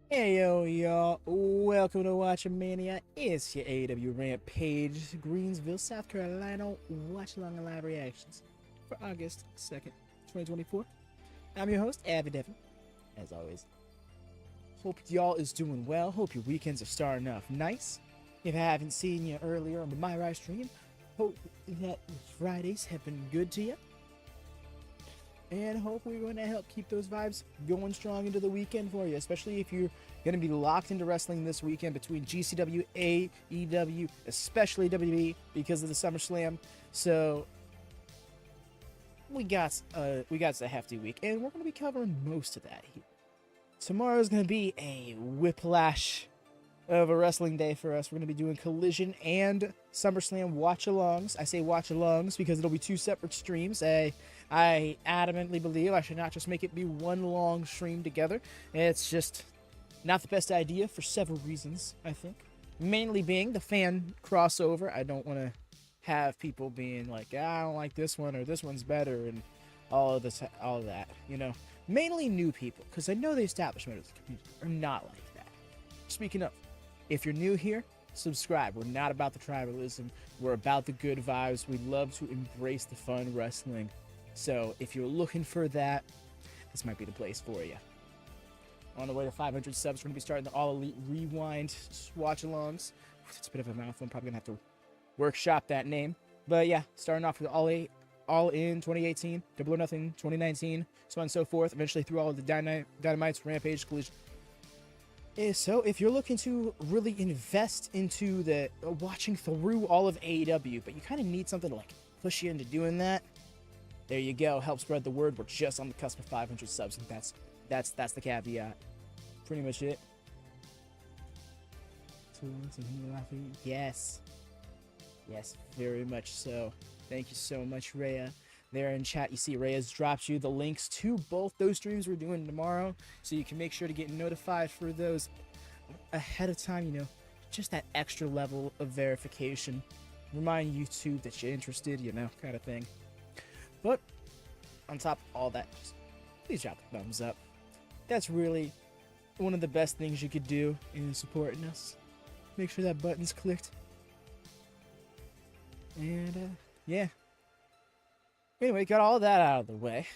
Hey yo, y'all. Welcome to WatchaMania. It's your AEW Rampage, Greensville, South Carolina. Watch along live reactions for August 2nd, 2024. I'm your host, AdvyDeven, as always. Hope y'all is doing well. Hope your weekends are starting off nice. If I haven't seen you earlier on the My Rise stream, hope that Fridays have been good to you. And hope we're going to help keep those vibes going strong into the weekend for you, especially if you're going to be locked into wrestling this weekend between GCW, AEW, especially WWE because of the SummerSlam. So we got a hefty week, and we're going to be covering most of that here. Tomorrow's going to be a whiplash of a wrestling day for us. We're going to be doing Collision and SummerSlam watch-alongs. I say watch-alongs because it'll be two separate streams. I adamantly believe I should not just make it be one long stream together. It's just not the best idea for several reasons, I think. Mainly being the fan crossover. I don't want to have people being like, I don't like this one or this one's better and all of that, you know. Mainly new people, because I know the establishment of the community are not like that. Speaking of, if you're new here, subscribe. We're not about the tribalism. We're about the good vibes. We love to embrace the fun wrestling. So if you're looking for that, this might be the place for you. On the way to 500 subs, we're going to be starting the All Elite Rewind watch-alongs. It's a bit of a mouthful. I'm probably going to have to workshop that name. But yeah, starting off with All In 2018, Double or Nothing 2019, so on and so forth. Eventually through all of the Dynamites, Rampage, Collision. So if you're looking to really invest into the watching through all of AEW, but you kind of need something to like push you into doing that, there you go. Help spread the word. We're just on the cusp of 500 subs, and that's the caveat. Pretty much it. Yes, very much so. Thank you so much, Rhea. There in chat, you see Rhea's dropped you the links to both those streams we're doing tomorrow, so you can make sure to get notified for those ahead of time. You know, just that extra level of verification. Remind YouTube that you're interested, you know, kind of thing. But on top of all that, just please drop a thumbs up. That's really one of the best things you could do in supporting us. Make sure that button's clicked. And yeah. Anyway, got all that out of the way.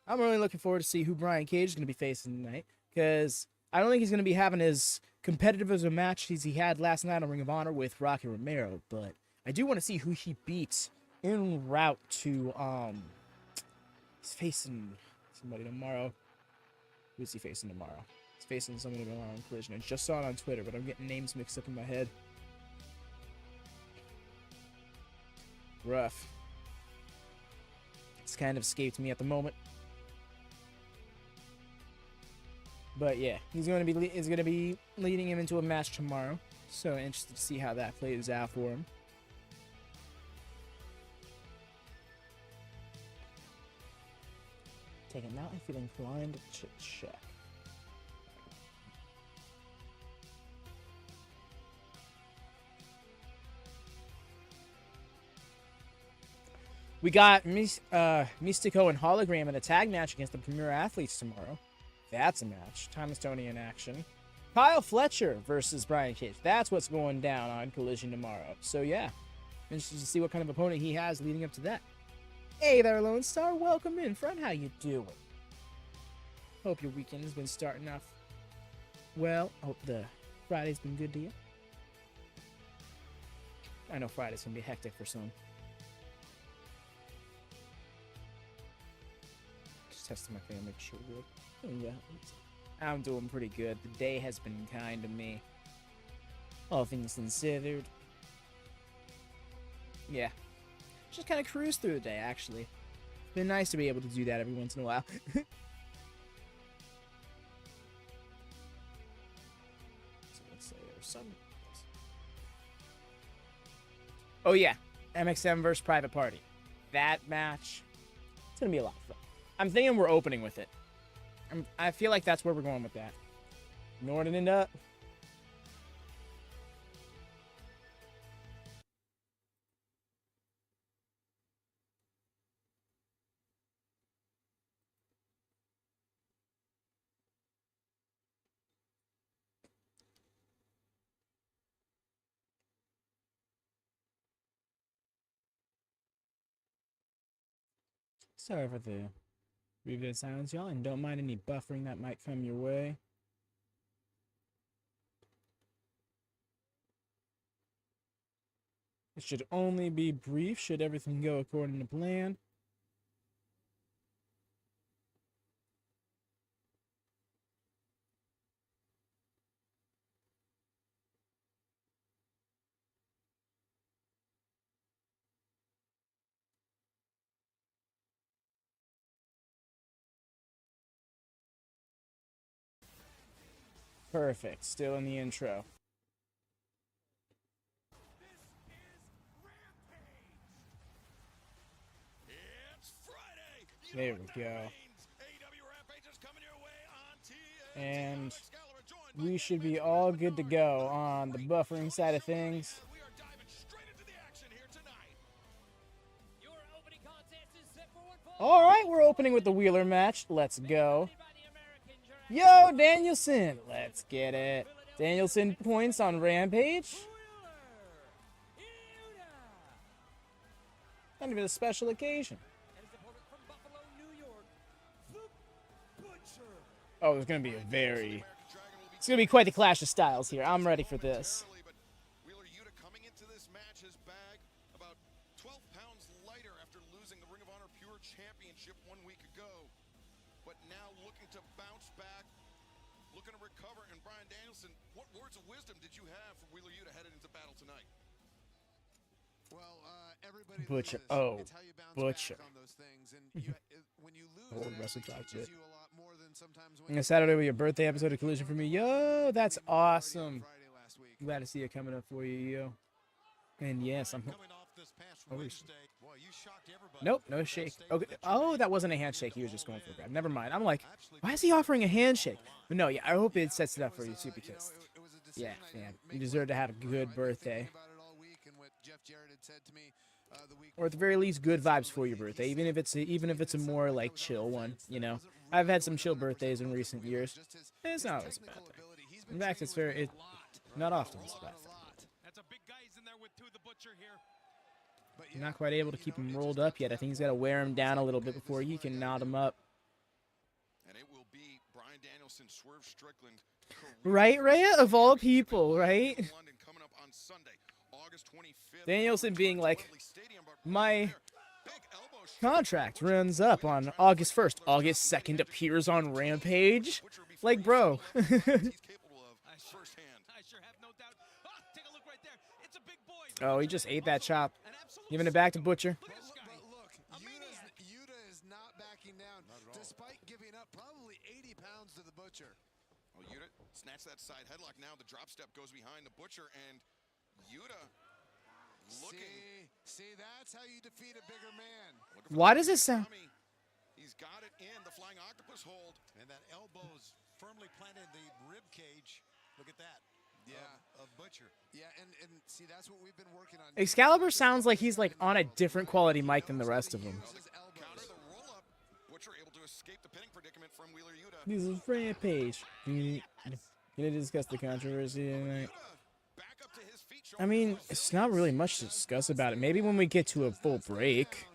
I'm really looking forward to see who Brian Cage is going to be facing tonight, because I don't think he's going to be having as competitive as a match as he had last night on Ring of Honor with Rocky Romero, but I do want to see who he beats en route to he's facing somebody tomorrow. Who is he facing tomorrow? He's facing somebody tomorrow in Collision. I just saw it on Twitter, but I'm getting names mixed up in my head. Rough. It's kind of escaped me at the moment. But yeah, he's going to be leading him into a match tomorrow. So interested to see how that plays out for him. Taking out and feeling inclined to check. We got Mystico and Hologram in a tag match against the Premier Athletes tomorrow. That's a match. Thomas Tony in action. Kyle Fletcher versus Brian Cage. That's what's going down on Collision tomorrow. So yeah, interested to see what kind of opponent he has leading up to that. Hey there, Lone Star. Welcome in, friend. How you doing? Hope your weekend has been starting off well. Hope the Friday's been good to you. I know Friday's gonna be hectic for some. Testing my family, make sure we're good. Yeah, I'm doing pretty good. The day has been kind to me. All things considered. Yeah. Just kind of cruise through the day, actually. It's been nice to be able to do that every once in a while. So let's say there's some. Oh yeah, MXM versus Private Party. That match. It's gonna be a lot of fun. I'm thinking we're opening with it. I feel like that's where we're going with that. Norton and up. Sorry for the brief bit of silence, y'all, and don't mind any buffering that might come your way. It should only be brief, should everything go according to plan. Perfect. Still in the intro. It's Friday. There we go. AEW Rampage is coming your way on TNT. And we should be all good to go on the buffering side of things. We are diving straight into the action here tonight. Your opening contest is set for one fall. All right, we're opening with the Wheeler match. Let's go. Yo, Danielson. Let's get it. Danielson points on Rampage. Kind of a special occasion. Oh, there's going to be a very... It's going to be quite the clash of styles here. I'm ready for this. Wheeler Yuta coming into this match has bagged about 12 pounds lighter after losing the Ring of Honor Pure Championship 1 week ago. But now looking to bounce back, looking to recover. And Bryan Danielson, what words of wisdom did you have for Wheeler Yuta headed into battle tonight? Well, everybody Butcher. loses. Oh, It's how you bounce Butcher. back on those things. And you, when you lose, Old it wrestling actually talk teaches shit. you a lot more than sometimes when And Saturday will be your birthday episode of Collision for me. Yo, that's awesome. Friday last week. Glad to see it coming up for you, yo. And yes, I'm... Coming off this past Oh, Wednesday, boy, you shocked everybody Nope, with no that shake. statement Okay. that you Oh, made. that wasn't a handshake. He was just going for a grab. Never mind. I'm like, Actually, why is he offering a handshake? But no, yeah, I hope it sets it up for you too, You know, because it was a yeah, decision I man, made you deserve to have a last week. good I've been birthday, thinking about it all week, and what Jeff Jarrett had said to me, the week or at the very least, good vibes for your birthday, even if it's a more like chill one. You know, I've had some chill birthdays in recent years. It's not always a bad thing. In fact, it's very not often it's a bad thing. That's a big guy. He's in there with the Butcher here. I'm not quite able to keep him rolled up yet. I think he's got to wear him down a little bit before you can knot him up. And it will be Bryan Danielson, Swerve Strickland. Right, Rhea? Of all people, right? London coming up on Sunday, August 25th. Danielson being like, Wembley Stadium, but my big elbow shot. contract runs up on August 1st. August 2nd appears on Rampage. Butcher will be Like, bro. he's capable of firsthand. I sure have no doubt. Oh, take a look right there. It's a big boy. Oh, he just ate that chop. An absolute Giving it back to Butcher. Look at this guy. But look, Yuta is not backing down, despite giving up probably 80 pounds to the Butcher. Oh, Yuta snatch that side headlock. Now the drop step goes behind the Butcher, and Yuta looking. See, that's how you defeat a bigger man. looking for Why the does it sound... tummy. He's got it in the flying octopus hold. And that elbow's firmly planted in the rib cage. Look at that. Yeah. Of Butcher. Yeah, and see, that's what we've been working on. Excalibur sounds like he's like on a different quality mic than the rest of them. Uses elbows. Counter the roll up. Butcher able to escape the pinning predicament from Wheeler Yuta. This is Rampage. Gonna discuss the controversy tonight. Back up to his feet. I mean, it's not really much to discuss about it. Maybe when we get to a full break,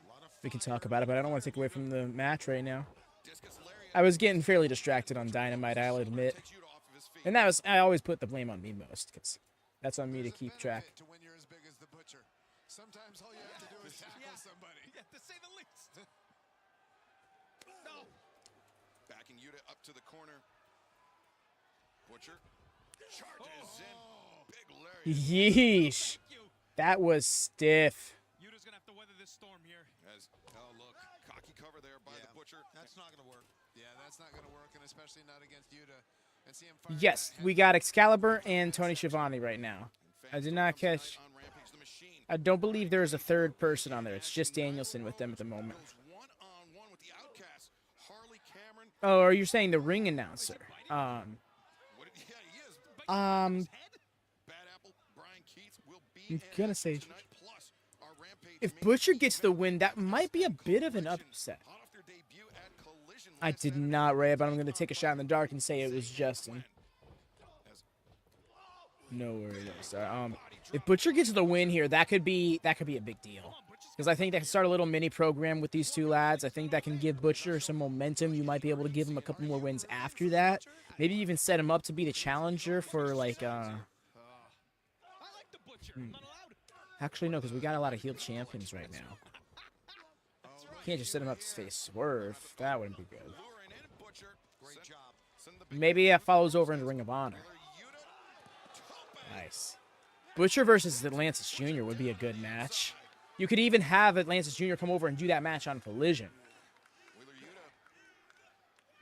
we can talk about it, but I don't want to take away from the match right now. Discus lariat I was getting fairly distracted on Dynamite, I'll admit. takes Yuta off of his feet. And that was, I always put the blame on me most, because that's on me to There's a keep track. benefit to when you're as big as the Butcher. Sometimes all you have to do is tackle somebody. Yeah, to say the least. No. Backing Yuta up to the corner. Butcher charges in. Big lariat. Yeesh. Thank you. That was stiff. Yuta's going to have to weather this storm here. As, oh, look. Cocky cover there by the Butcher. That's not going to work. Yeah, that's not going to work, and especially not against Yuta. And see him fire Yes, that we got Excalibur and Tony Schiavone right now. I did not catch... On Rampage the Machine. I don't believe there is a third person on there. It's just Danielson with them at the moment. Goes one-on-one with the Outcast. Harley Cameron. Oh, are you saying the ring announcer? What did, yeah, he is. Bad Apple, Brian Keith will be I'm gonna say, tonight, plus our Rampage if main Butcher gets the win, that might be a bit of an upset. hot off their debut at Collision I last did Saturday. not, Ray, but I'm going to take a shot in the dark and say it was Justin. As No worries. If Butcher gets the win here, that could be a big deal. Butcher's Because I think they can start a little mini program with these two lads. I think that can give Butcher some momentum. You might be able to give him a couple more wins after that. Maybe even set him up to be the challenger for, like, Actually, no, because we got a lot of heel champions right now. Can't just set him up to face Swerve. That wouldn't be good. Great job. Maybe that follows over into Ring of Honor. Nice. Butcher versus Atlantis Jr. would be a good match. You could even have Atlantis Jr. come over and do that match on Collision. Wheeler Yuta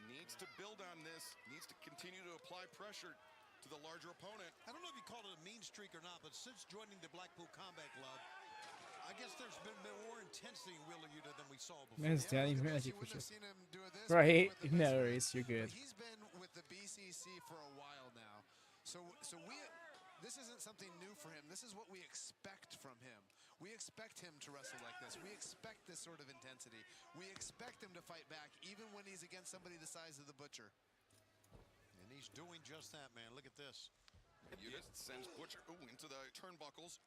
needs to build on this, needs to continue to apply pressure to the larger opponent. I don't know if you call it a mean streak or not, but since joining the Blackpool Combat Club, I guess there's been more intensity in Wheeler Yuta than we saw before. Man's Daddy You Magic wouldn't for have sure. seen him do this Right? with the No best worries, friends. you're good. He's been with the BCC for a while now, so this isn't something new for him. This is what we expect from him. We expect him to wrestle like this. We expect this sort of intensity. We expect him to fight back, even when he's against somebody the size of the Butcher. And he's doing just that, man. Look at this. Yuta sends Butcher into the turnbuckles.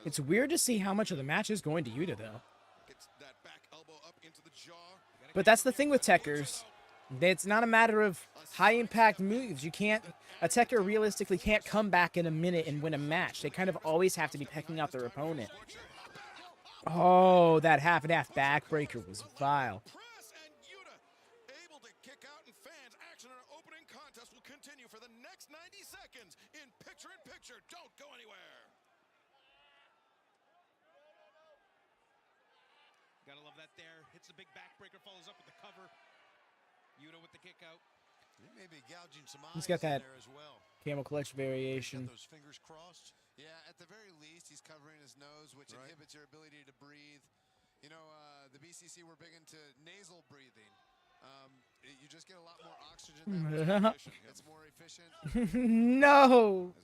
It's weird to see how much of the match is going to Yuta, though. Gets that back elbow up into the jaw. But that's the thing with Techers. It's not a matter of high-impact moves. You can't... A Techer realistically can't come back in a minute and win a match. They kind of always have to be pecking out their opponent. Oh, that half-and-half backbreaker was vile. Press and Yuta able to kick out, and fans action in our opening contest will continue for the next 90 seconds in picture-in-picture. Don't go anywhere. Gotta love that there. Hits the big backbreaker, follows up with the cover. Yuta with the kick out. He may be gouging some eyes He's got that in there as well. Camel Clutch Got variation. those fingers crossed. Yeah, at the very least, he's covering his nose, which Right. inhibits your ability to breathe. You know, the BCC were big into nasal breathing. You just get a lot more oxygen that way. It's more efficient. No!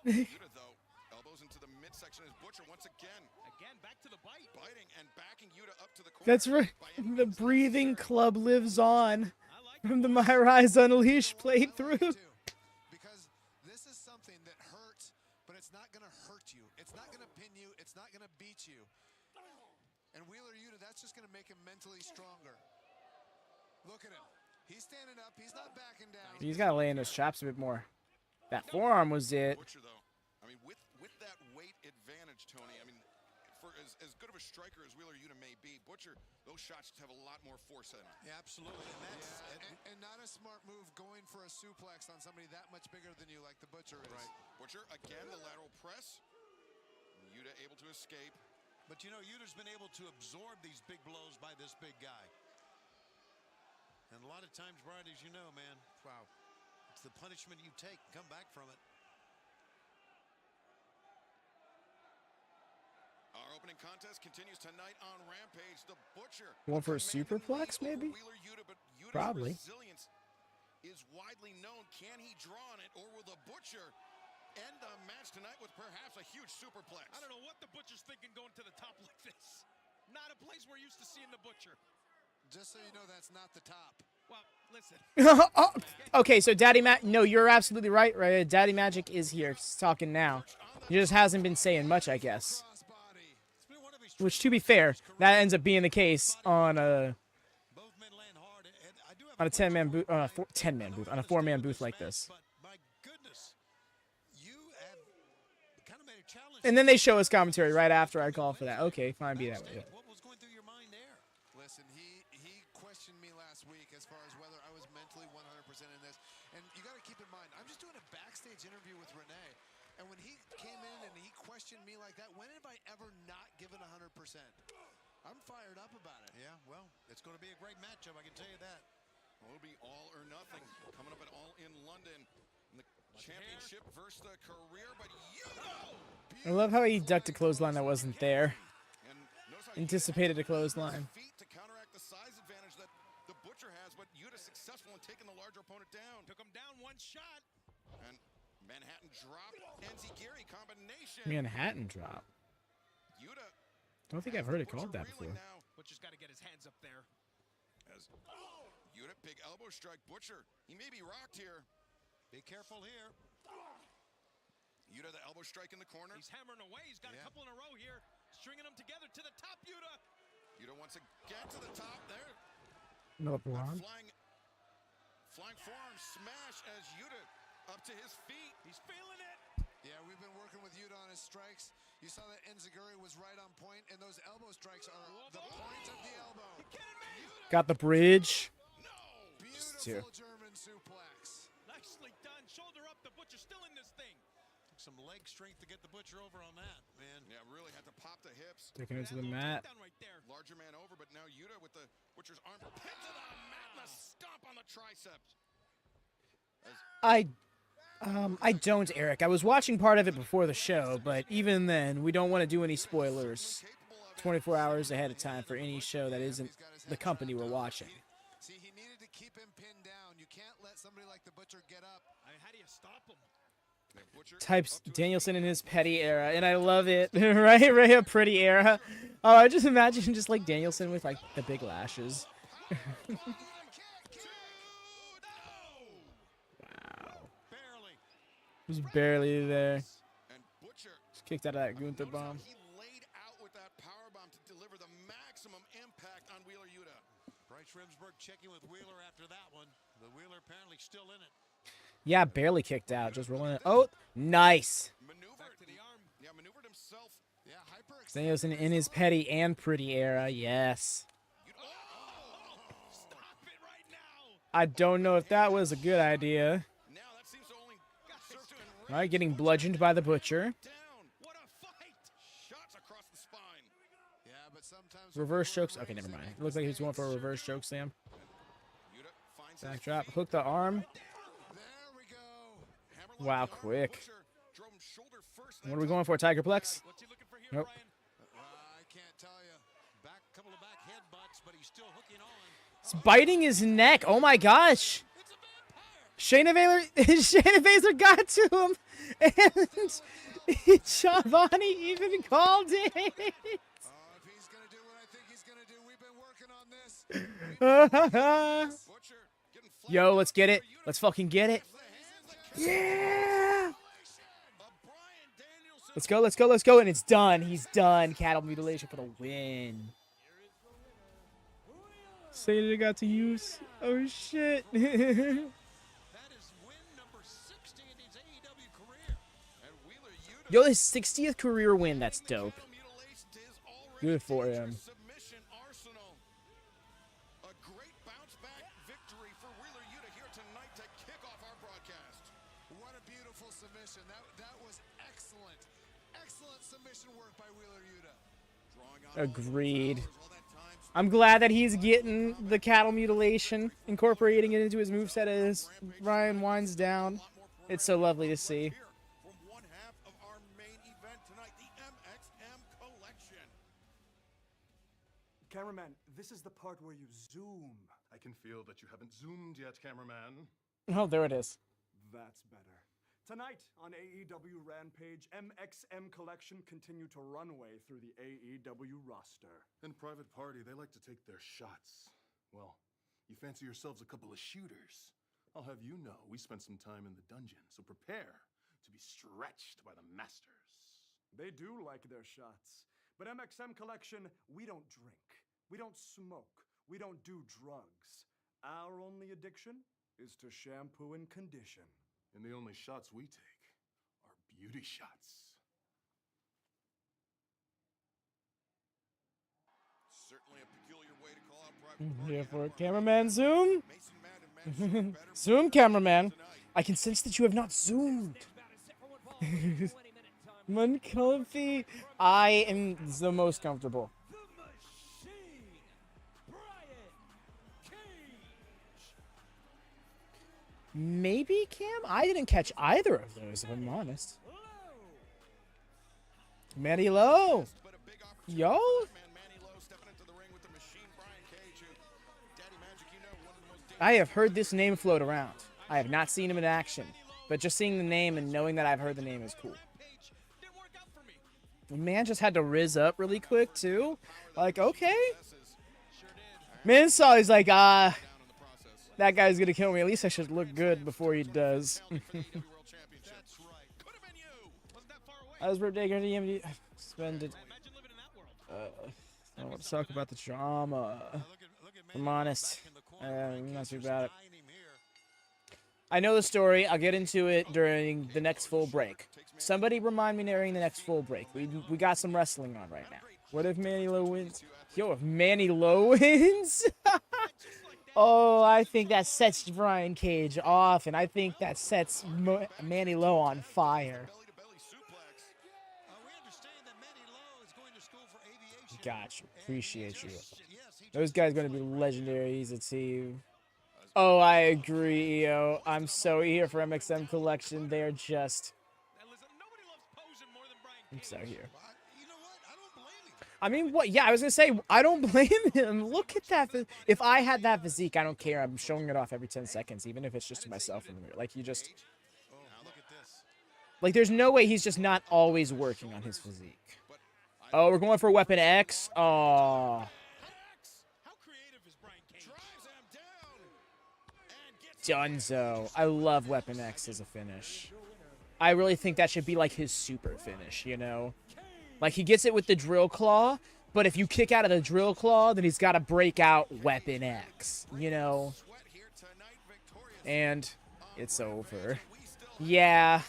Yuta, though, elbows into the midsection as Butcher once again Again, back to the bite. biting and backing Yuta up to the corner. That's right. By any The means breathing necessary. club lives on I like from the My Rise Unleashed playthrough. Too, because this is something that hurts, but it's not going to hurt you. It's not going to pin you. It's not going to beat you. And Wheeler Yuta, that's just going to make him mentally stronger. Look at him. He's standing up. He's not backing down. He's got to lay in those chops a bit more. That forearm was it. Butcher, though, I mean, with that weight advantage, Tony, I mean, for as good of a striker as Wheeler Yuta may be, Butcher, those shots have a lot more force in them. Yeah, absolutely. And that's Yeah, and not a smart move going for a suplex on somebody that much bigger than you like the Butcher is. Right. Butcher, again, the lateral press. Yuta able to escape. But you know, Yuta's been able to absorb these big blows by this big guy. And a lot of times, Brian, as you know, man, wow, it's the punishment you take. Come back from it. Our opening contest continues tonight on Rampage. The Butcher. Going for a commanding superplex, lead over maybe? Wheeler Yuta, but Yuta's Probably. resilience is widely known. Can he draw on it, or will the Butcher end the match tonight with perhaps a huge superplex? I don't know what the Butcher's thinking going to the top like this. Not a place we're used to seeing the Butcher. Just so you know, that's not the top. Well, listen. Oh, okay, so Daddy No, you're absolutely right. Right, Daddy Magic is here. He's talking now. He just hasn't been saying much, I guess. Crossbody. It's been one of his Which, to be fair, that ends up being the case on a both men land hard. And I do have on a 10-man booth, 10-man booth, on a 4-man booth like this. But my goodness, you have kind of made a challenge. And then they show us commentary right after I call for that. Okay, fine, be that way. What was going through your mind there? Listen, he questioned me last week as far as whether I was mentally 100% in this. And you got to keep in mind, I'm just doing a backstage interview with Renee. And when he came in and he questioned me like that, when have I ever not given 100%? I'm fired up about it. Yeah, well, it's going to be a great matchup, I can tell you that. Well, it'll be all or nothing coming up at All in London. And the championship versus the career, but Yuta! I love how he ducked a clothesline that wasn't there. And notice how Yuta Anticipated a had to use his clothesline. feet to counteract the size advantage that the Butcher has, but Yuta successful in taking the larger opponent down. Took him down one shot. And Manhattan drop, Enziguri combination. Manhattan drop. Yuta. Don't think I've heard it called that before. Now Butcher's got to get his hands up there. as Yuta, big elbow strike. Butcher, he may be rocked here. Be careful here. Yuta, the elbow strike in the corner. He's hammering away. He's got a couple in a row here. Stringing them together to the top, Yuta. Yuta once again to the top there. Another forearm. Flying forearm smash as Yuta up to his feet. He's feeling it. Yeah, we've been working with Yuta on his strikes. You saw that Enziguri was right on point, and those elbow strikes are the point of the elbow. You kidding me? Got the bridge. Beautiful German suplex. Nicely done. Shoulder up. The Butcher still in this thing. Took some leg strength to get the Butcher over on that, man. Yeah, really had to pop the hips. Taking it to the That little mat. takedown right there. Larger man over, but now Yuta with the Butcher's arm pinned to the mat and a stomp on the triceps. I don't, Eric. I was watching part of it before the show, but even then, we don't want to do any spoilers 24 hours ahead of time for any show that isn't the company we're watching. See, he needed to keep him pinned down. You can't let somebody like the Butcher get up. I mean, how do you stop him? Types Danielson in his petty era, and I love it. Right? Right? A pretty era. Oh, I just imagine just like Danielson with like the big lashes. Wow. Was barely there. And Butcher Just kicked out of that Gunther bomb. he laid out with that power bomb to deliver the maximum impact on Wheeler Yuta. Bryce Remsburg checking with Wheeler after that one. The Wheeler apparently still in it. Yeah, barely kicked out. Just rolling it. Oh, nice. Maneuvered To the arm. Yeah, maneuvered himself. Yeah, hyper. Danielson in his petty and pretty era. Yes. Stop it right now. I don't know if that was a good idea. Now that seems to only serve to enrage All right, getting bludgeoned by the Butcher. down. What a fight. Shots across the spine. Yeah, but sometimes Reverse chokes. Okay, never mind. It looks like he was going for a reverse choke slam. Yuta finds his Backdrop. feet. Hook the arm. there we go. Hammerlock Wow, the arm. quick. Butcher drove him shoulder first, What are we going for? Tigerplex? What's he looking for here, Nope. Brian? I can't tell you. Back, couple of back headbutts, but he's still hooking on. It's biting his neck. Oh my gosh. Shayna Baszler got to him. And Giovanni even called it. Oh, if he's going to do what I think he's going to do, we've been working on this. Butcher getting flanked Yo, let's get by it. Yuta. Let's fucking get it. The hands that Yeah. a Brian Danielson. Let's go, let's go, let's go. And it's done. He's done. Cattle mutilation for the win. Satan got to use. Oh, shit. That is win number 60 in his AEW career. And Wheeler Yuta Yo, his 60th career win. That's dope. cattle mutilation to his already Good for him. dangerous submission arsenal. A great bounce back victory for Wheeler Yuta here tonight to kick off our broadcast. What a beautiful submission. That was excellent. Excellent submission work by Wheeler Yuta. Drawing on all those Agreed. hours, all that time I'm glad that he's getting the cattle mutilation, incorporating it into his moveset as Ryan winds down. It's so lovely to see. here from one half of our main event tonight, the MXM collection. Cameraman, this is the part where you zoom. I can feel that you haven't zoomed yet, cameraman. Oh, there it is. That's better. Tonight on AEW Rampage, MXM Collection continue to runway through the AEW roster. In Private Party, they like to take their shots. Well, you fancy yourselves a couple of shooters. I'll have you know we spent some time in the dungeon, so prepare to be stretched by the masters. They do like their shots. But MXM Collection, we don't drink. We don't smoke. We don't do drugs. Our only addiction is to shampoo and condition. And the only shots we take are beauty shots. Certainly a peculiar way to call out Private Party. Here for it. Cameraman zoom. Mason Madden managed to better Zoom, cameraman. I can sense that you have not zoomed. Uncomfy. I am the most comfortable. Maybe, Cam? I didn't catch either of those, if I'm honest. Manny Low. but a big opportunity Yo. for man Manny Lowe stepping into the ring with the machine Brian Cage, who Daddy Magic, you know, one of the most I have heard this name float around. I have not seen him in action, but just seeing the name and knowing that I've heard the name is cool. Rampage didn't work out for me. The man just had to rizz up really quick, too. Like, okay. Sure did. Man saw, he's like, down in the process. that guy's gonna kill me. At least I should look good before he does. AEW World Championship. That's right. Could have been you. I was Britt Baker DMD suspended. I don't want to talk about the drama. If I'm honest. I'm not too bad. I know the story. I'll get into it during the next full break. Somebody remind me during the next full break. We got some wrestling on right now. What if Manny Lowe wins? Yo, if Manny Lowe wins? Oh, I think that sets Brian Cage off, and I think that sets Manny Lowe on fire. Gotcha. Appreciate you. Those guys are going to be legendary. He's a team. Oh, I agree, yo. I'm so here for MXM Collection. They're just... I'm so here. I mean, what? Yeah, I was going to say, I don't blame him. Look at that. If I had that physique, I don't care. I'm showing it off every 10 seconds, even if it's just to myself in the mirror. Like, you just... Like, there's no way he's just not always working on his physique. Oh, we're going for Weapon X? Oh. Dunzo. I love Weapon X as a finish. I really think that should be like his super finish, you know? Like, he gets it with the drill claw, but if you kick out of the drill claw, then he's got to break out Weapon X, you know? And it's over. Yeah.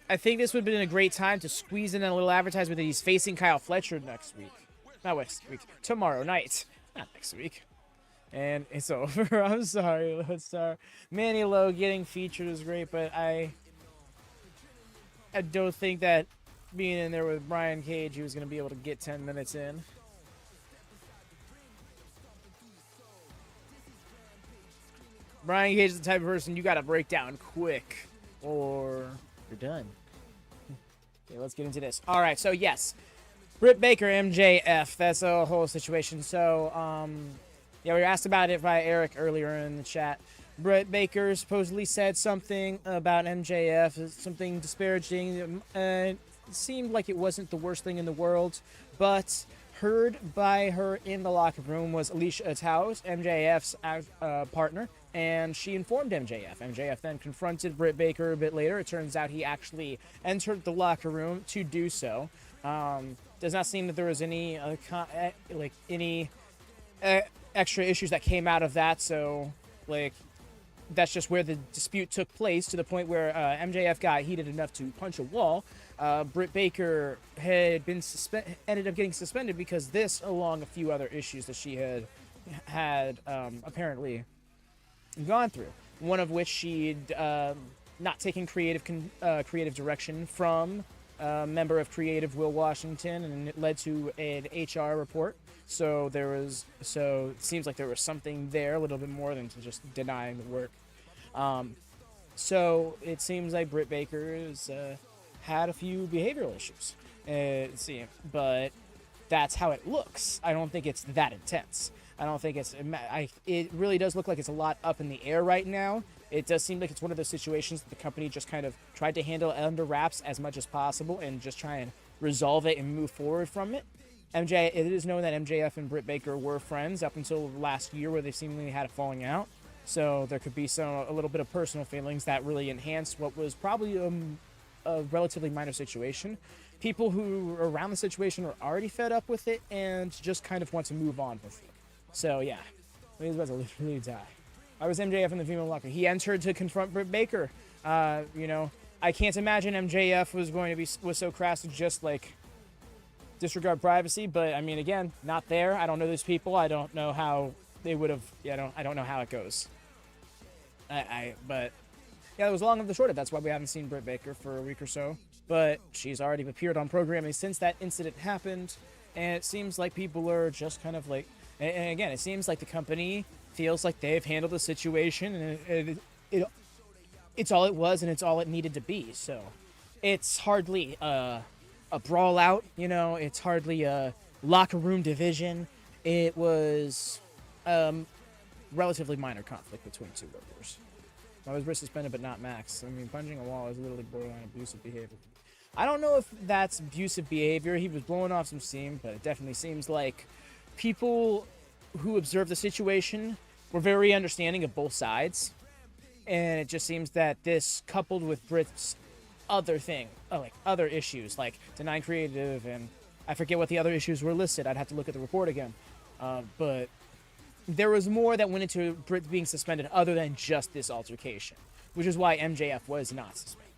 I think this would have been a great time to squeeze in a little advertisement that he's facing Kyle Fletcher next week. Not next week. Tomorrow night. Not next week. And it's over. I'm sorry, Lodestar. Manny Lowe getting featured is great, but I don't think that being in there with Brian Cage, he was going to be able to get 10 minutes in. Brian Cage is the type of person you got to break down quick, or you're done. Okay, let's get into this. All right, so yes, Britt Baker, MJF. That's a whole situation. So, yeah, we were asked about it by Eric earlier in the chat. Britt Baker supposedly said something about MJF, something disparaging. It seemed like it wasn't the worst thing in the world, but heard by her in the locker room was Alicia Taos, MJF's partner, and she informed MJF. MJF then confronted Britt Baker a bit later. It turns out he actually entered the locker room to do so. Does not seem that there was any extra issues that came out of that, so that's just where the dispute took place, to the point where MJF got heated enough to punch a wall. Britt Baker had been ended up getting suspended because this, along a few other issues that she had apparently gone through. One of which she'd not taken creative direction from a member of Creative, Will Washington, and it led to an HR report. So it seems like there was something there, a little bit more than just denying the work. So it seems like Britt Baker's had a few behavioral issues. But that's how it looks. I don't think it's that intense. I don't think it really does look like it's a lot up in the air right now. It does seem like it's one of those situations that the company just kind of tried to handle under wraps as much as possible and just try and resolve it and move forward from it. It is known that MJF and Britt Baker were friends up until last year, where they seemingly had a falling out. So there could be a little bit of personal feelings that really enhanced what was probably a relatively minor situation. People who are around the situation are already fed up with it and just kind of want to move on with it. So yeah, he was about to literally die. I was MJF in the female locker. He entered to confront Britt Baker. I can't imagine MJF was so crass to just disregard privacy, but I mean, again, not there. I don't know those people. I don't know how they would have. I don't know how it goes. But yeah, it was long of the short of. That's why we haven't seen Britt Baker for a week or so. But she's already appeared on programming since that incident happened, and it seems like people are just kind of and again, it seems like the company feels like they've handled the situation, and it's all it was, and it's all it needed to be. So it's hardly a brawl out, it's hardly a locker room division. It was relatively minor conflict between two workers. I was Britt suspended, but not Max. I mean, punching a wall is literally borderline abusive behavior. I don't know if that's abusive behavior. He was blowing off some steam, but it definitely seems like people who observed the situation were very understanding of both sides. And it just seems that this, coupled with Britt's other other issues, like denying creative, and I forget what the other issues were listed. I'd have to look at the report again. But there was more that went into Britt being suspended other than just this altercation, which is why MJF was not suspended.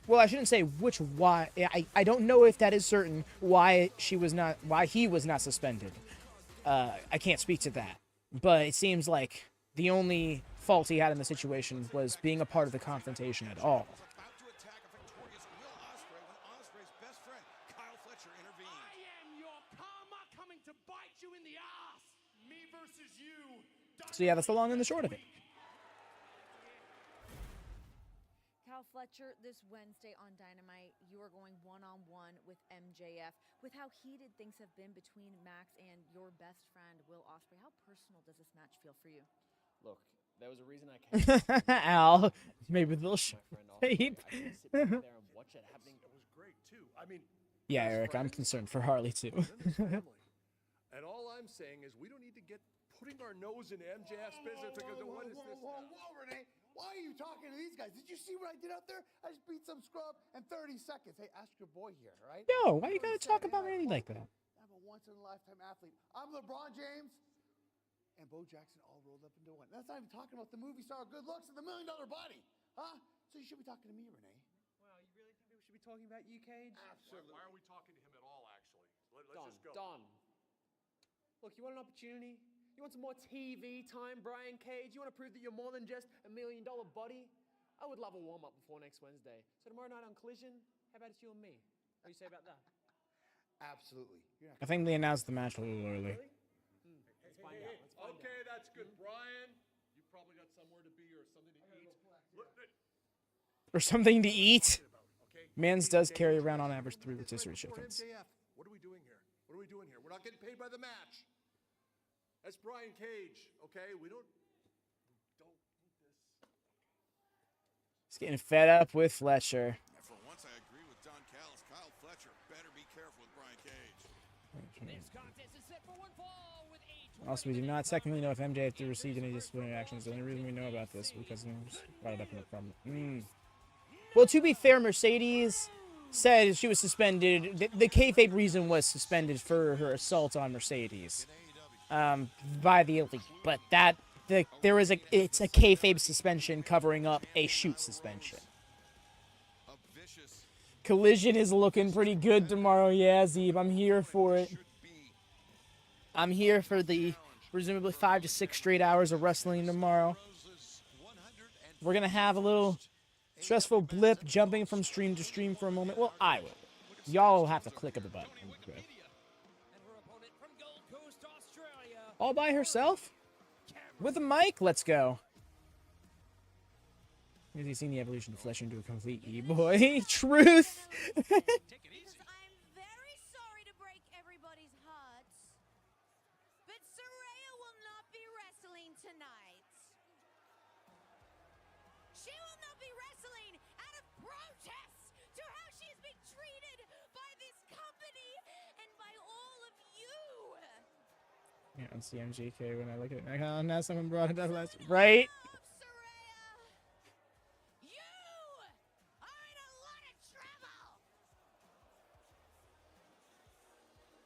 Well, I shouldn't say why. I don't know if that is certain why he was not suspended. I can't speak to that. But it seems like the only fault he had in the situation was being a part of the confrontation at all. About to attack a victorious Will Ospreay when Ospreay's best friend, Kyle Fletcher, intervened. I am your karma coming to bite you in the ass. Me versus you. So yeah, that's the long and the short of it. Kyle Fletcher, this Wednesday on Dynamite, you are going one-on-one with MJF. With how heated things have been between Max and your best friend, Will Ospreay, how personal does this match feel for you? Look, there was a reason I came. Al, maybe they'll show. My friend Ospreay. I can sit back there and watch it happening. It was great too. I mean, Yeah, Eric, I'm concerned for Harley too. and all I'm saying is we don't need to get putting our nose in MJF's business because of what is this? Whoa, Renee. Why are you talking to these guys? Did you see what I did out there? I just beat some scrub in 30 seconds. Hey, ask your boy here, all right? Yo, why you gotta talk about me like that? I'm a once-in-a-lifetime athlete. I'm LeBron James and Bo Jackson all rolled up into one. That's not even talking about the movie star, good looks, and the $1 million body, huh? So you should be talking to me, Renee. Wow, you really think we should be talking about you, Cage? Absolutely. Why are we talking to him at all, actually? Let's Don, just go. Don. Look, you want an opportunity? You want some more TV time, Brian Cage? You want to prove that you're more than just a $1 million body? I would love a warm-up before next Wednesday. So tomorrow night on Collision, how about it's you and me? What do you say about that? Absolutely. You're not I think they announced the match a little early. Really? Let's find out. Let's find Okay, out. that's good. Brian, you probably got somewhere to be or something to eat. Or something to eat. Okay? Mans does carry around on average 3 rotisserie For chickens. MJF. What are we doing here? What are we doing here? We're not getting paid by the match. That's Brian Cage, okay? We don't need this. He's getting fed up with Fletcher. And for once, I agree with Don Callis. Kyle Fletcher better be careful with Brian Cage. This contest is set for one fall with a Also, we do not technically know if MJF received any disciplinary actions. The only reason we know about this is because he brought it up in the problem. Well, to be fair, Mercedes said she was suspended. The kayfabe reason was suspended for her assault on Mercedes by the Elite. But it's a kayfabe suspension covering up a shoot suspension. A vicious Collision is looking pretty good tomorrow. Yeah, Zeeb, I'm here for it. should be. I'm here for the presumably 5 to 6 straight hours of wrestling tomorrow. We're going to have a little stressful blip jumping from stream to stream for a moment. Well, I will. Y'all will have to click of the button. And her opponent from Gold Coast, Australia. All by herself? With a mic? Let's go. Have you seen the evolution of Fletcher into a complete e-boy? Truth! Take it easy. I'm very sorry to break everybody's hearts, but Saraya will not be wrestling tonight. She will not be wrestling out of protest to how she is being treated by this company and by all of you. Yeah, on CMGK when I look at it. Now someone brought it up last. Right? Saraya, you are in a lot of trouble.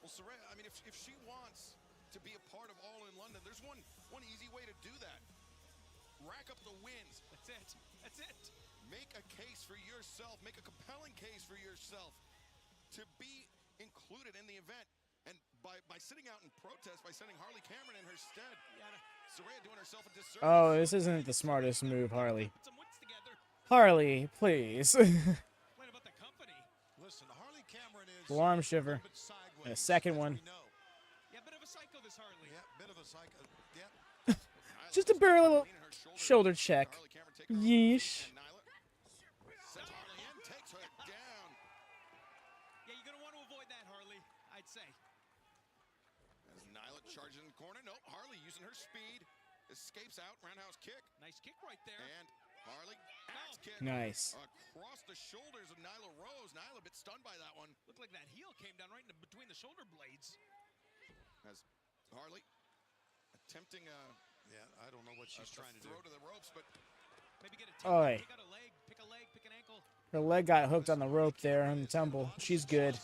Well, Saraya, I mean, if she wants to be a part of All in London, there's one easy way to do that. Rack up the wins. That's it. That's it. Make a case for yourself. Make a compelling case for yourself to be included in the event. And by sitting out in protest, by sending Harley Cameron in her stead, Saraya doing herself a disservice. Oh, this isn't the smartest move, Harley. Put some wits together. Harley, please. Complain about the company. Listen, Harley Cameron is Alarm shiver. a little bit sideways, And a second as one. we know. Yeah, bit of a psycho, this Harley. Yeah, bit of a psycho. Yeah. Just a bare little Leaning her shoulder check. Harley Cameron taking her over the Yeesh. feet, and Nyla sends Harley in, takes her down. Yeah, you're going to want to avoid that, Harley, I'd say. As Nyla charges in the corner. Nope, Harley using her speed. Escapes out, roundhouse kick. Nice kick right there. And Harley, axe kick. Nice. Across the shoulders of Nyla Rose. Nyla a bit stunned by that one. Looked like that heel came down right in between the shoulder blades. As Harley attempting Yeah, I don't know what she's trying to do. throw to the ropes, but Maybe get a Oi. pick out a leg, pick an ankle. Her leg got hooked on the rope there on the tumble. She's good.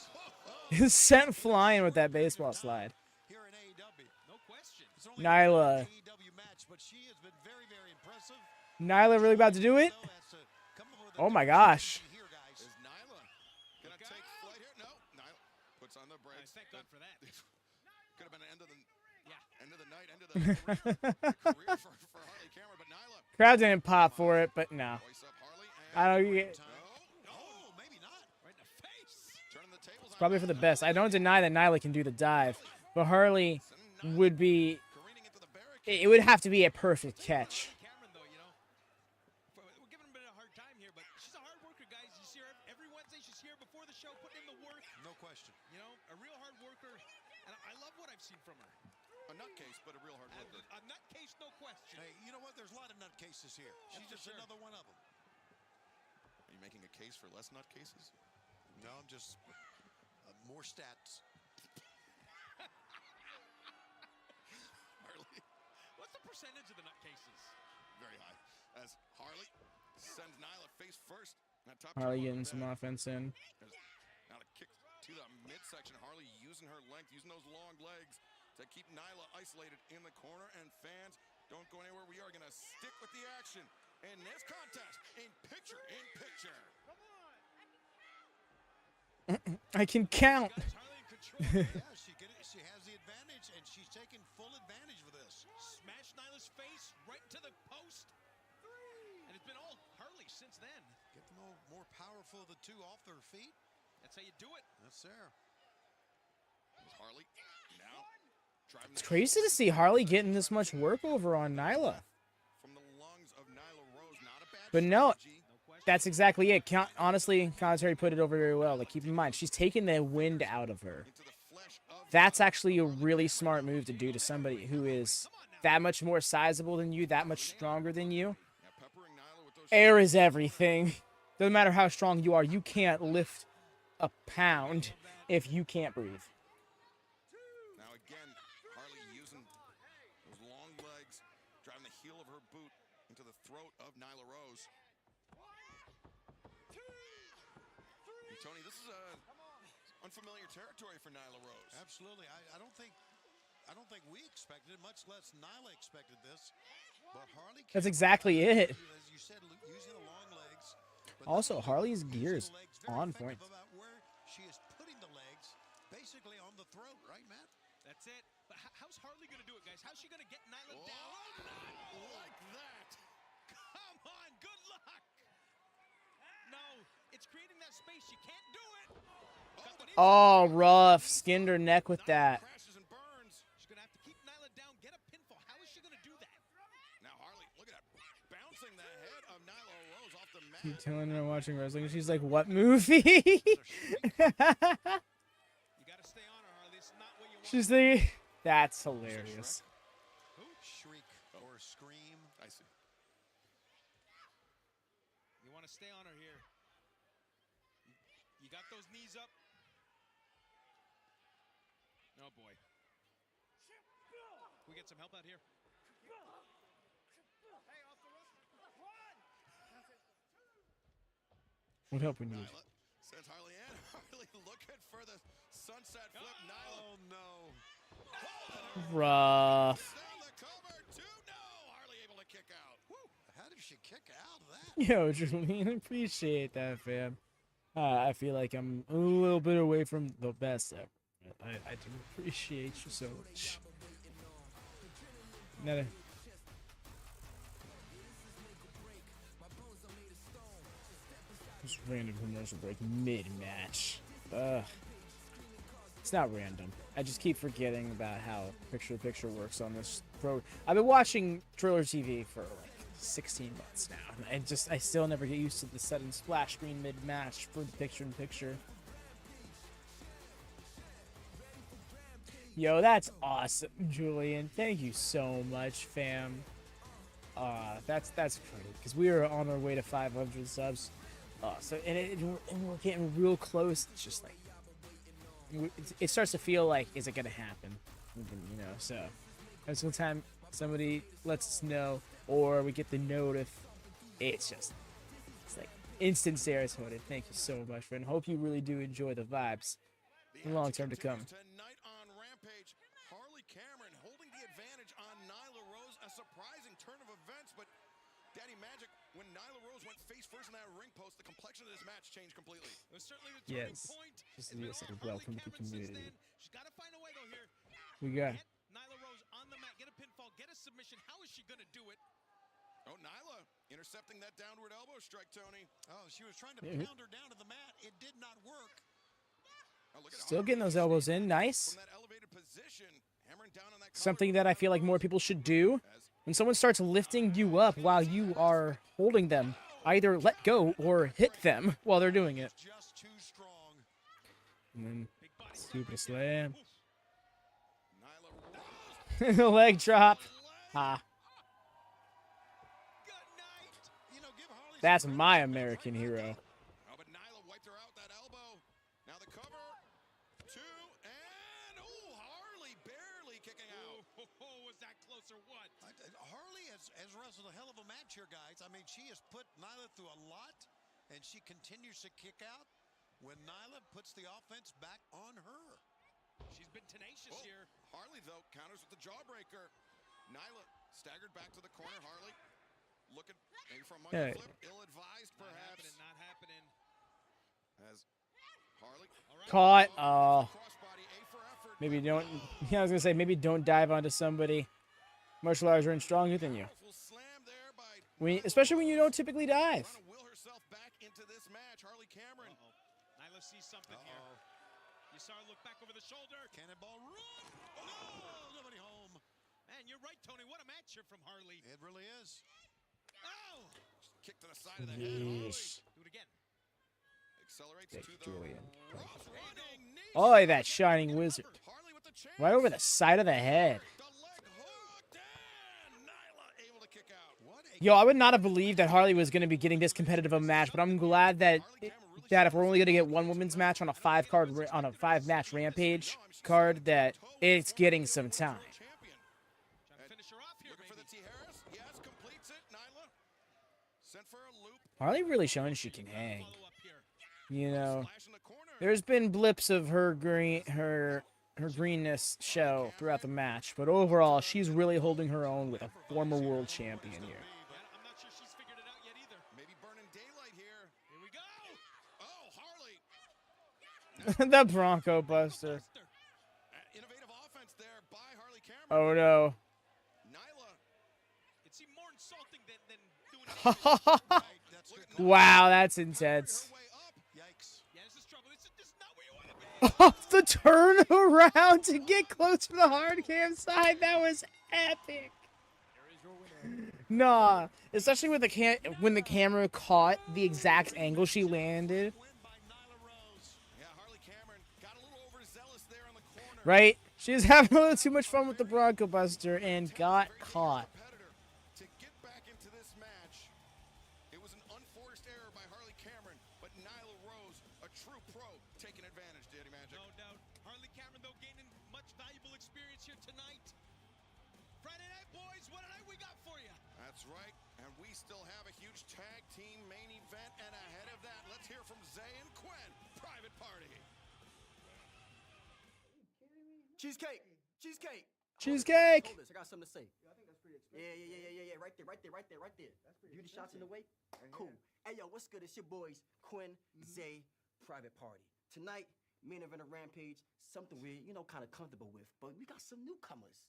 Sent flying with that baseball slide. Here in AEW. No question. It's only Nyla. an AEW match, but she has been very, very impressive. Nyla really about to do it? Oh my gosh. Is Nyla gonna take flight here? No. Nyla puts on the brakes. Thank God for that. Could have been the end of the night, end of the career for Harley Cameron, but Nyla. Crowd didn't pop for it, but no. Voice up Harley I don't get. Oh, maybe not. Right in the face. turning the tables on Probably for the best. I don't deny that Nyla can do the dive, but Harley would be. careening into the barricade. It would have to be a perfect catch. Cameron, though, you know, we're giving him a bit of a hard time here, but she's a hard worker, guys. You see her every Wednesday. She's here before the show, putting in the work. No question. You know, a real hard worker, and I love what I've seen from her. A nutcase, but a real hard worker. A nutcase, no question. Hey, you know what? There's a lot of nutcases here. She's just another one of them. Are you making a case for less nutcases? No, I'm just more stats. Harley, What's the percentage of the nutcases? very high. As Harley sends Nyla face first. That top Harley two getting on some the offense in. As Nyla kicks to the midsection. Harley using her length, using those long legs to keep Nyla isolated in the corner. And fans, don't go anywhere. We are going to stick with the action in this contest in picture. I can count. Guys, Harley in control. Yeah, she has the advantage, and she's taking full advantage of this. Smash Nyla's face right into the post. And it's been all Harley since then. Get the more powerful of the two off their feet. That's how you do it. That's there. As Harley now driving It's crazy to see Harley getting this much work over on Nyla. from the lungs of Nyla Rose. Not a bad But no, strategy. that's exactly it. Honestly, commentary put it over very well. Like, keep in mind, she's taking the wind out of her. Into the flesh of That's actually a really smart move to do to somebody who is that much more sizable than you, that much stronger than you. Now peppering Nyla with those Air is everything. Doesn't matter how strong you are, you can't lift a pound if you can't breathe. Now again, Harley using those long legs, driving the heel of her boot into the throat of Nyla Rose. And Tony, this is unfamiliar territory for Nyla Rose. Absolutely. I don't think we expected it, much less Nyla expected this. But Harley. That's exactly it. As you said, using the long legs. but Also, not Harley's using gear is the legs, very on effective point. About where she is putting the legs, basically on the throat, right, Matt? That's it. But how's Harley going to do it, guys? How's she going to get Nyla down? Like that. Come on, good luck. No, it's creating that space. You can't do it. Got the knee- Oh, rough. Skinned her neck with that. Crashes and burns. She's going to have to keep Nyla down, get a pinfall. How is she going to do that? Now Harley, look at that, bouncing the head of Nyla Rose off the mat. Keep telling her watching wrestling. She's like, what movie? You got to stay on her, Harley. It's not what you want. She's like, that's hilarious. Shriek or scream. I see. You want to stay on her here. You got those knees up? Oh, boy. Can we get some help out here? What help we need? Nyla sends Harley in. Harley looking for the sunset flip. Nyla. Oh, no. Rough. Down the cover. 2-0. Harley able to kick out. How did she kick out of that? Yo, Julian, appreciate that, fam. I feel like I'm a little bit away from the best ever. I do appreciate you so much. Another. Just random commercial break mid-match. It's not random. I just keep forgetting about how picture-to-picture works on this pro. I've been watching Trailer TV for like 16 months now, and I still never get used to the sudden splash screen mid-match for the picture-in-picture. Yo, that's awesome, Julian. Thank you so much, fam. That's great, because we are on our way to 500 subs. And we're getting real close. It's just like it starts to feel like, is it gonna happen? You know, so every single time somebody lets us know, or we get the note if it's like Instant Sarasota. Thank you so much, friend. Hope you really do enjoy the vibes. Long term to come. Tonight on Rampage, Harley Cameron holding the advantage on Nyla Rose. A surprising turn of events, but Daddy Magic, when Nyla Rose went face first in that ring post, the complexion of this match changed completely. It was certainly the turning Yes. point. This It's been is all a welcome Harley to the Cameron since community. then. She's got to find a way though here. We got Get Nyla Rose on the mat, get a pinfall, get a submission. How is she going to do it? Oh, Nyla intercepting that downward elbow strike, Tony. Oh, she was trying to pound her down to the mat. It did not work. Oh, look at Still Harley getting those elbows in. Nice. from that elevated position, hammering down on that Something cover. that I feel like more people should do. When someone starts lifting you up while you are holding them, either let go or hit them while they're doing it. Just too strong. And then super slam. Nyla Rose. Leg drop. Ha. You know, give Harley That's some my credit. American hero. Oh, but Nyla wiped her out that elbow. Now the cover. Two, and Harley barely kicking out. Was that close or what? Harley has wrestled a hell of a match here, guys. I mean, she has put Nyla through a lot, and she continues to kick out when Nyla puts the offense back on her. She's been tenacious here. Harley, though, counters with the jawbreaker. Nyla staggered back to the corner. Harley looking maybe for a monkey Yeah. flip. Ill-advised, perhaps. Not happening. As Harley Caught. crossbody, A for effort. Maybe don't. Yeah, I was gonna say maybe don't dive onto somebody. Martial arts are stronger than you. Powerful slam there by Especially when you don't typically dive. trying to will herself back into this match. Harley Cameron. Nyla sees something here. You saw her look back over the shoulder. Cannonball run. Oh, nobody home. Man, you're right, Tony. What a match here from Harley. It really is. Oh! Kick to the side of the head. Harley Yeesh. Do it again. accelerates Thank to you, the Julian. rough running knee. Oh, that shining wizard. Harley with the chance. Right over the side of the head. The leg hooked and Nyla able to kick out. What a Yo, I would not have believed that Harley was going to be getting this competitive a match, but I'm glad that if we're only going to get one women's match on a five-match Rampage card, that it's getting some time. champion. Trying to finish her off here, Looking for the maybe. T Harris. Yes, completes it. Nyla sent for a loop. Harley really showing she can hang. Follow up here. You know, Slash in the corner. there's been blips of her greenness show throughout the match, but overall, she's really holding her own with a former world champion here. Yeah, I'm not sure she's figured it out yet either. Maybe burning daylight here. Here we go. Oh, Harley. The Bronco Buster. Innovative offense there by Harley Cameron. Oh no. Nyla. It seemed more insulting than doing anything. That's Look good. at Wow, that's intense. her way up. Yikes. Yeah, this is trouble. This is not where you want to be. Off the turn around to get close to the hard cam side. That was epic. Nah, especially with when the camera caught the exact angle she landed. Win by Nyla Rose. Yeah, Harley Cameron got a little overzealous there on the corner. Right? She was having a little too much fun with the Bronco Buster and got caught. Competitor to get back into this match. It was an unforced error by Harley Cameron, but Nyla Rose, a true pro, taking advantage, Daddy Magic. No doubt. Harley Cameron, though, gaining much valuable experience here tonight. Friday night, boys. What a night we got for you. That's right, and we still have a huge tag team main event, and ahead of that, let's hear from Zay and Quinn. Private Party. Cheesecake! Cheesecake! Cheesecake! Hold this, I got something to say. Yeah. Right there. Beauty shots in the way? Cool. Hey, yo, what's good? It's your boys, Quinn, Zay, Private Party. Tonight, main event of Rampage, something we're, kind of comfortable with, but we got some newcomers.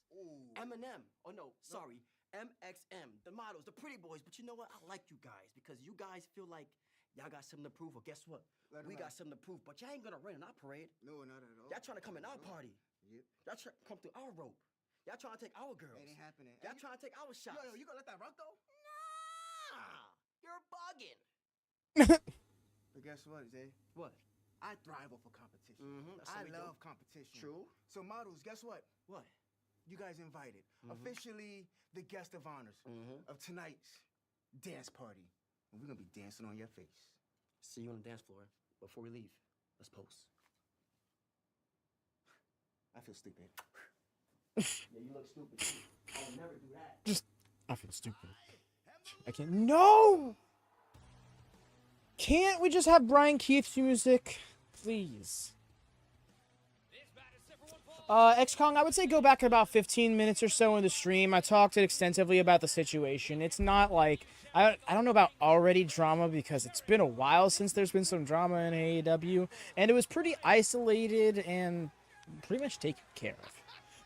Eminem. Oh, no, sorry. MXM. The models, the pretty boys. But you know what? I like you guys because you guys feel like y'all got something to prove. Well, guess what? We got something to prove, but y'all ain't gonna rain in our parade. No, not at all. Y'all trying to come in our party. Yep. Y'all trying to come through our rope. Y'all trying to take our girls. It ain't happening. Y'all trying to take our shots. Yo, you gonna let that rock go? Nah, you're bugging. But guess what, Zay? What? I thrive off of competition. That's I what we do. love competition. True. So models, guess what? What? You guys invited. Officially the guest of honors of tonight's dance party. And we're gonna be dancing on your face. See you on the dance floor. Before we leave, let's pose. I feel stupid. Yeah, you look stupid too. I'll never do that. I feel stupid. I can't. No! Can't we just have Brian Keith's music, please? XCong, I would say go back about 15 minutes or so in the stream. I talked extensively about the situation. It's not like, I don't know about already drama because it's been a while since there's been some drama in AEW, and it was pretty isolated and pretty much taken care of.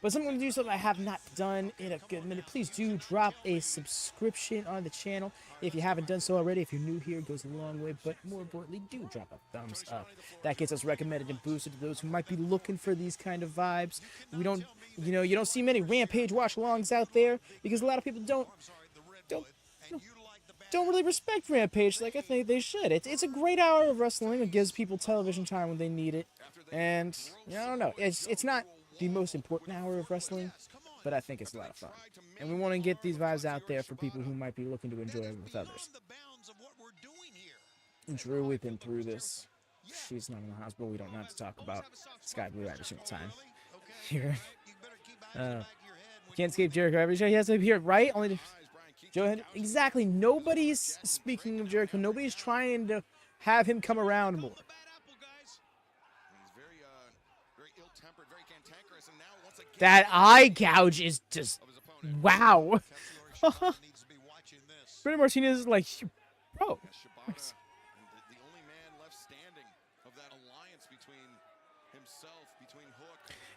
But I'm going to do something I have not done in a good minute. Please do drop a subscription on the channel if you haven't done so already. If you're new here, it goes a long way. But more importantly, do drop a thumbs up. That gets us recommended and boosted to those who might be looking for these kind of vibes. We don't, you know, you don't see many Rampage watch-alongs out there because a lot of people don't really respect Rampage like I think they should. It's a great hour of wrestling. It gives people television time when they need it. And, you know, I don't know. It's not the most important hour of wrestling, but I think it's a lot of fun. And we want to get these vibes out there for people who might be looking to enjoy it with others. And Drew, we've been through this. She's not in the hospital. We don't have to talk about Sky Blue every single time. Here. Can't escape Jericho every show. He has to be here, right? Only Joe. Exactly. Nobody's, speaking of Jericho, nobody's trying to have him come around more. That eye gouge is just, wow. Brandon Martinez is like, bro.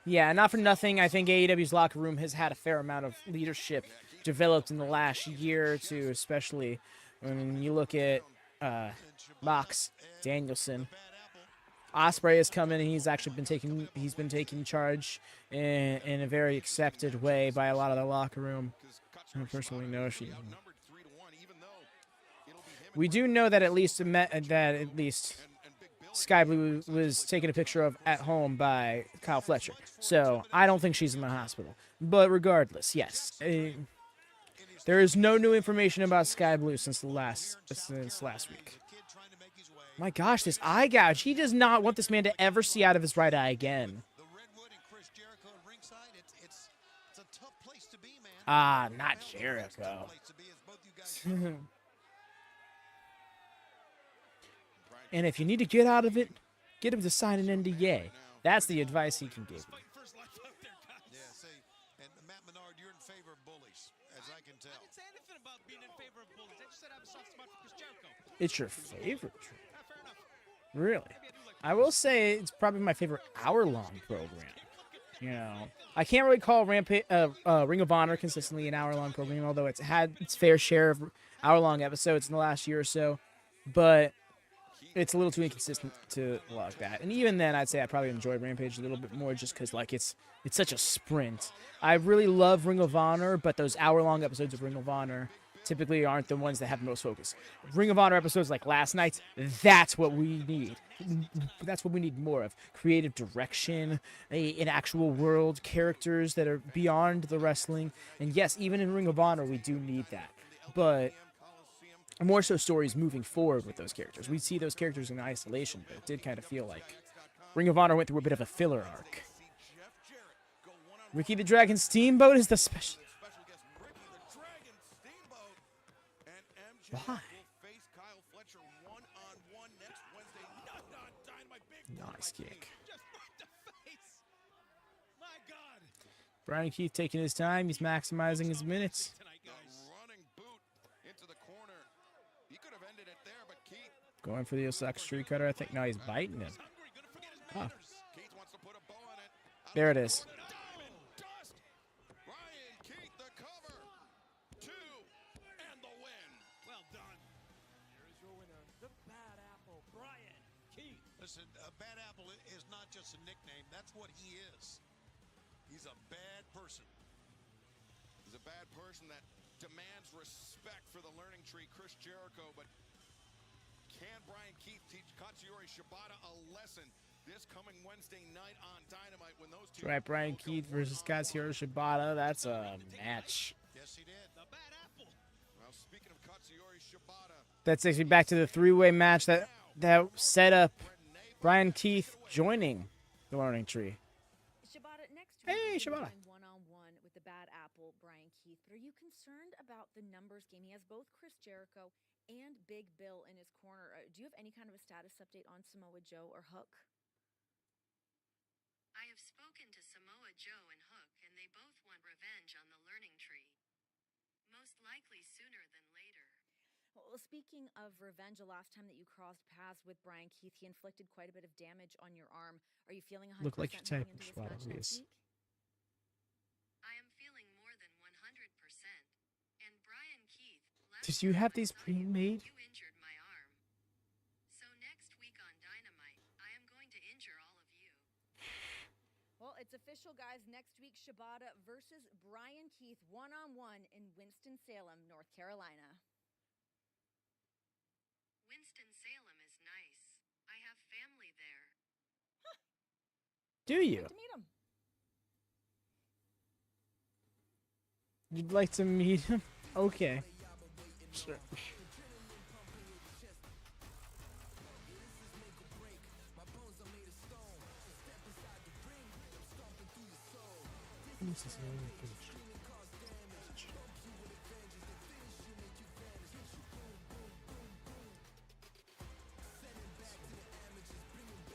Yeah, not for nothing. I think AEW's locker room has had a fair amount of leadership developed in the last year or two, especially when you look at Mox, Danielson. Ospreay has come in and he's actually been taking charge in a very accepted way by a lot of the locker room. I personally know we do know that at least Sky Blue was taken a picture of at home by Kyle Fletcher. So I don't think she's in the hospital. But regardless, yes. There is no new information about Sky Blue since last week. My gosh, this eye gouge. He does not want this man to ever see out of his right eye again. Ah, not Jericho. And if you need to get out of it, get him to sign an NDA. That's the advice he can give you. It's your favorite? Really? I will say it's probably my favorite hour-long program. You know, I can't really call Ring of Honor consistently an hour-long program, although it's had its fair share of hour-long episodes in the last year or so. But it's a little too inconsistent to like that. And even then, I'd say I probably enjoy Rampage a little bit more just because, like, it's such a sprint. I really love Ring of Honor, but those hour-long episodes of Ring of Honor typically aren't the ones that have the most focus. Ring of Honor episodes like last night's, that's what we need. That's what we need more of. Creative direction, an actual world, characters that are beyond the wrestling. And yes, even in Ring of Honor, we do need that. But more so stories moving forward with those characters. We see those characters in isolation, but it did kind of feel like Ring of Honor went through a bit of a filler arc. Ricky the Dragon Steamboat is the special. Why? Nice kick. Brian Keith taking his time. He's maximizing his minutes. Going for the Osaka Street Cutter, I think. No, he's biting him. Oh. There it is. Listen, Bad Apple is not just a nickname. That's what he is. He's a bad person. He's a bad person that demands respect for the learning tree, Chris Jericho. But can Brian Keith teach Katsuyori Shibata a lesson this coming Wednesday night on Dynamite when those two... That's right, Brian Keith versus Katsuyori Shibata. That's a match. Yes, he did. The Bad Apple. Well, speaking of Katsuyori Shibata... That takes me back to the three-way match that set up Brian Keith joining the learning tree. Shibata, next hey, Shibata. One-on-one with the Bad Apple, Brian Keith. But are you concerned about the numbers game? He has both Chris Jericho and Big Bill in his corner. Do you have any kind of a status update on Samoa Joe or Hook? I have spoken to Samoa Joe and Hook, and they both want revenge on the learning tree. Most likely sooner than later. Well, speaking of revenge, the last time that you crossed paths with Brian Keith, he inflicted quite a bit of damage on your arm. Are you feeling 100% Look like your type into of this match swallow next is. week? I am feeling more than 100%. And Brian Keith, Did you have these pre-made? you injured my arm. So next week on Dynamite, I am going to injure all of you. Well, it's official, guys. Next week, Shibata versus Brian Keith, one-on-one in Winston-Salem, North Carolina. Winston-Salem is nice. I have family there. Do you? Like to meet him. You'd like to meet him? Okay. Sure.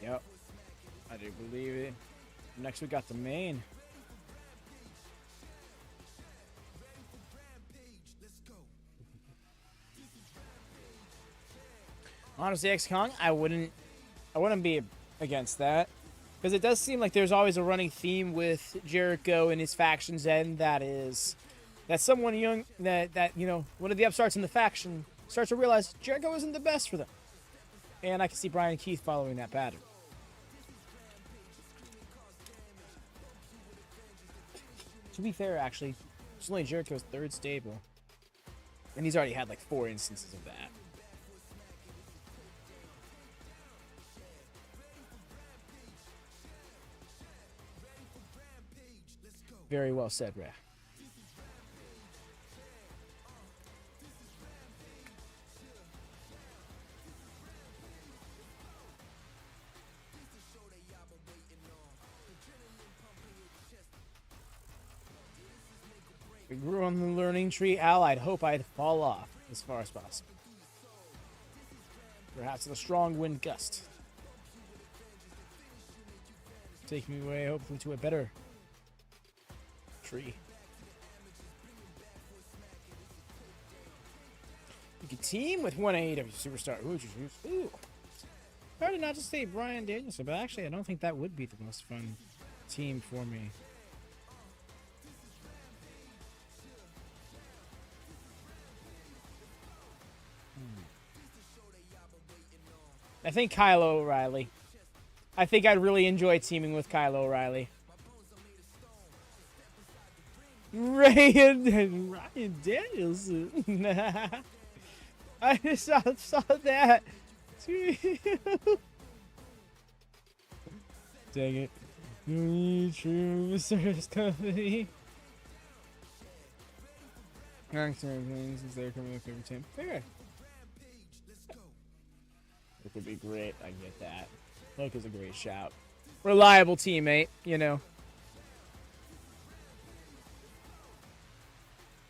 Yep. I do believe it. Next we got the main. Honestly, X-Kong, I wouldn't be against that. Because it does seem like there's always a running theme with Jericho and his factions, and that is that someone young that you know, one of the upstarts in the faction starts to realize Jericho isn't the best for them. And I can see Brian Keith following that pattern. To be fair, actually, it's only Jericho's third stable. And he's already had like 4 instances of that. Very well said, Ray. We grew on the learning tree. Al, I'd hope I'd fall off as far as possible. Perhaps with a strong wind gust. Take me away, hopefully, to a better tree. You can team with one AEW superstar. Who would you choose? Ooh. Hard not to say Bryan Danielson, but actually, I don't think that would be the most fun team for me. I think Kyle O'Reilly. I think I'd really enjoy teaming with Kyle O'Reilly. Ryan Danielson. I just saw that. Dang it. True service company. Since they're coming with every team. Fair. It would be great. I get that. Look is a great shout. Reliable teammate, you know.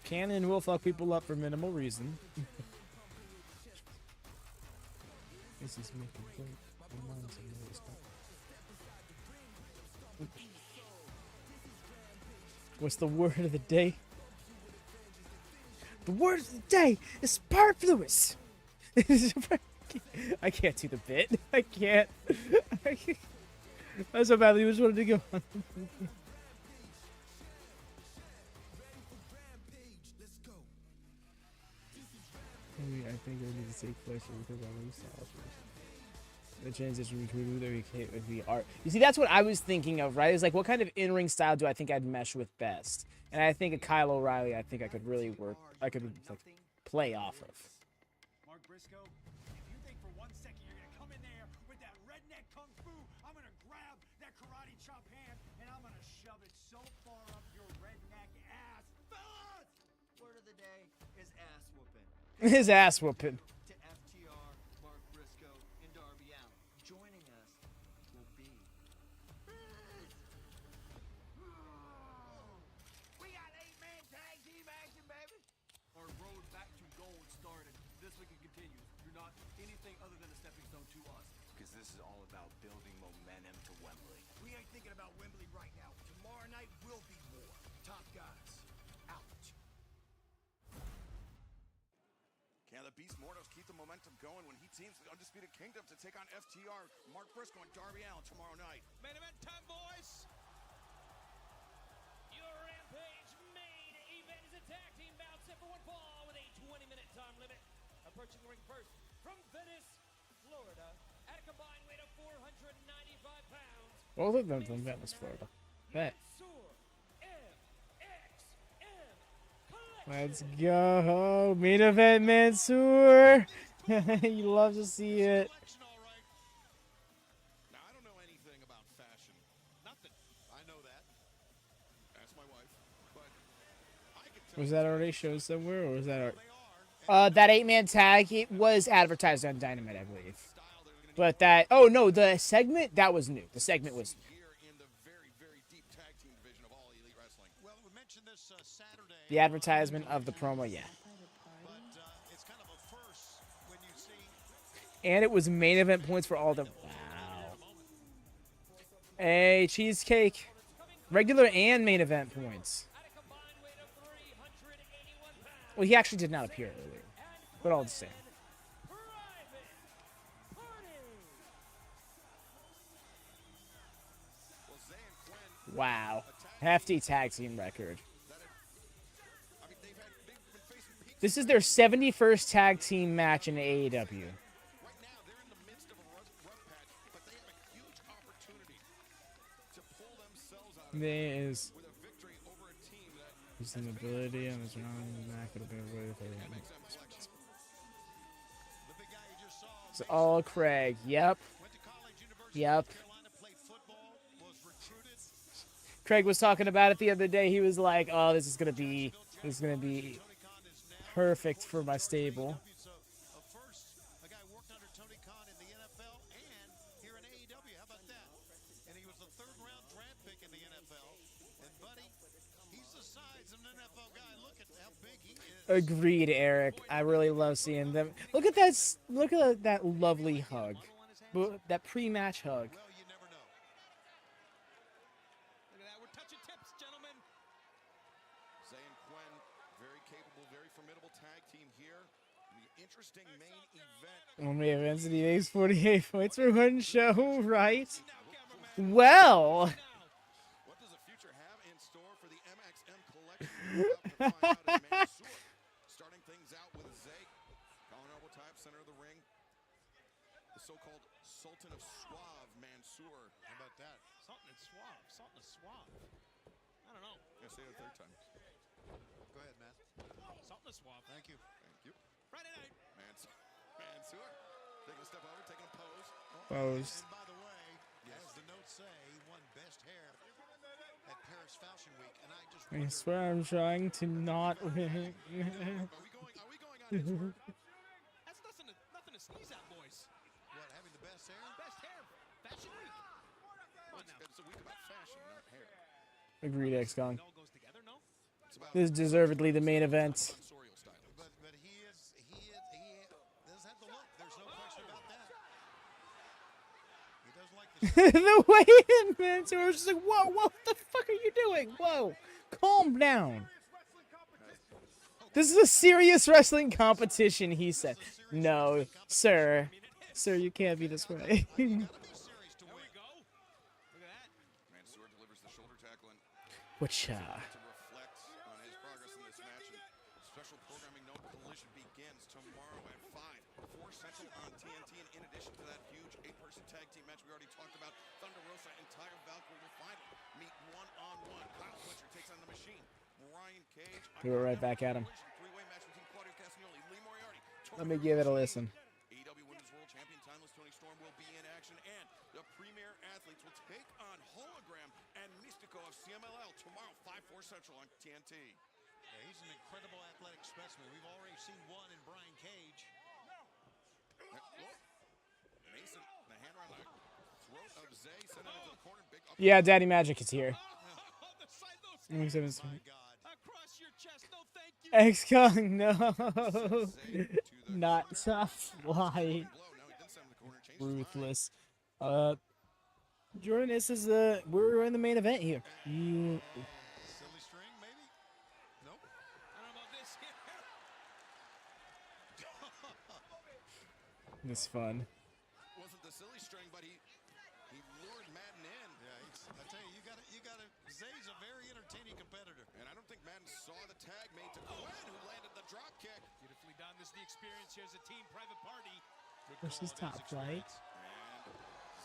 Cannon will fuck people up for minimal reason. This is making great. What's the word of the day? The word of the day is superfluous. I can't do the bit. I can't. I so badly just wanted to go on. I think I need to take place because I'm installed. The transition between who we are. You see, that's what I was thinking of, right? It's like, what kind of in-ring style do I think I'd mesh with best? And I think a Kyle O'Reilly, I think I could really work. I could like play off of. Mark Briscoe, if you think for 1 second you're gonna come in there with that redneck kung fu, I'm gonna grab that karate chop hand and I'm gonna shove it so far up your redneck ass. Fellas! Word of the day is ass whooping. His ass whooping. To FTR, Mark Briscoe, and Darby Allin. Joining us will be... We got 8-man tag team action, baby! Our road back to gold started. This week it because this is all about building momentum to Wembley. We ain't thinking about Wembley right now. Tomorrow night will be war. Top guys, out. Can the Beast Mortals keep the momentum going when he teams with Undisputed Kingdom to take on FTR, Mark Briscoe, and Darby Allin tomorrow night? Main event time, boys. Your Rampage main event is a tag team bout set for one fall with a 20-minute time limit. Approaching the ring first from Venice, Florida, at a combined weight of 495 pounds. Both of them from Venice, Florida. Bet. Let's go. Main event, Mansoor. You love to see it. Now, I don't know anything about fashion. Nothing. I know that. Ask my wife. But I can tell Was that already shown somewhere, or was that that 8-man tag? It was advertised on Dynamite, I believe. But that, oh no, the segment, that was new. The segment was new. here in the very, very deep tag team division of all Elite Wrestling. Well, we mentioned this Saturday. The advertisement of the promo, yeah. But it's kind of a first when you see. And it was main event points for all the. Wow. Hey, cheesecake. Regular and main event points. Well, he actually did not appear earlier, but all the same. Wow. Hefty tag team record. This is their 71st tag team match in AEW. Right now, they're in the midst of a rough patch, but they have a huge opportunity to pull themselves out of There it is. with a victory over a team that His ability and his back would have been way for him. The big guy you just saw. It's all Craig. Yep. Went to college, University Yep. of Carolina, played football, was recruited. Craig was talking about it the other day. He was like, "Oh, this is gonna be perfect for my stable." So a first, a guy worked under Tony Khan in the NFL and here in AEW. How about that? And he was the third-round draft pick in the NFL. And buddy, he's the size of an NFL guy. Look at how big he is. Agreed, Eric. I really love seeing them. Look at that! Look at that lovely hug. That pre-match hug. Well, you never know. Look at that. We're touching tips, gentlemen. Zay and Quen, very capable, very formidable tag team here. The interesting main event. Only events and he makes 48 points for one show, right? Well. What does the future have in store for the MXM collection? We're about to find out in Mansoor. Starting things out with Zay, calling elbow type, center of the ring. The so-called Sultan of Suave, Mansoor. How about that? Sultan and Suave. Sultan and Suave. I don't know. Yeah, say it a third time. Go ahead, Matt. Sultan and Suave. Thank you. Thank you. Friday night. Mansoor. Taking a step over, taking a pose. Pose. And by the way, as the notes say, he won best hair at Paris Fashion Week, and I just I swear I'm trying to not. Are we going on this one? That's nothing to sneeze at, boys. what having the best hair? Best hair. Fashion week. Come on now. It's a week about fashion, not hair. Agreed, X-Con. It all goes together, no? It's about This is deservedly the main event. sensorial styling. But he does have the look. There's no question about that. He doesn't like the The way that Mansoor was just like, "Whoa, what the fuck are you doing? Whoa, calm down." This is a serious wrestling competition, he said. No, sir. Sir, you can't be this way. series to win. Mansoor delivers the shoulder tackle and Whatcha? to reflect on his progress in this match. And special programming, no collision begins tomorrow at 5, 4 Central on TNT. And in addition to that huge 8-person tag team match we already talked about, Thunder Rosa and Tyre Valkyrie will finally meet one-on-one. Kyle Fletcher takes on the Machine. Brian Cage. We were right back at him. Three-way match between Claudio Castagnoli, Lee Moriarty. Let me give it a listen. AEW Women's World Champion Timeless Toni Storm will be in action, and the premier athletes will take on Hologram and Mystico of CMLL tomorrow, 5-4 Central on TNT. Yeah, he's an incredible athletic specimen. We've already seen one in Brian Cage. Mason, the hand around the throat of Zay, sent it into the corner. Big up. Yeah, Daddy Magic is here. My God. Across your chest, no thank you. X-Con, no. Not tough. Why? Blow. Now he did send him to the corner, changed his mind. Ruthless. Jordan, this is we're in the main event here. You Silly string, maybe? Nope. I don't know about this here. It's fun. Wasn't the silly string, but he lured Madden in. Yeah, I tell you, you got to. Zay's a very entertaining competitor. And I don't think Madden saw the tag made to Quinn, who landed the drop kick. Beautifully done. This is the experience. Here's a team private party. Versus Top Flight. And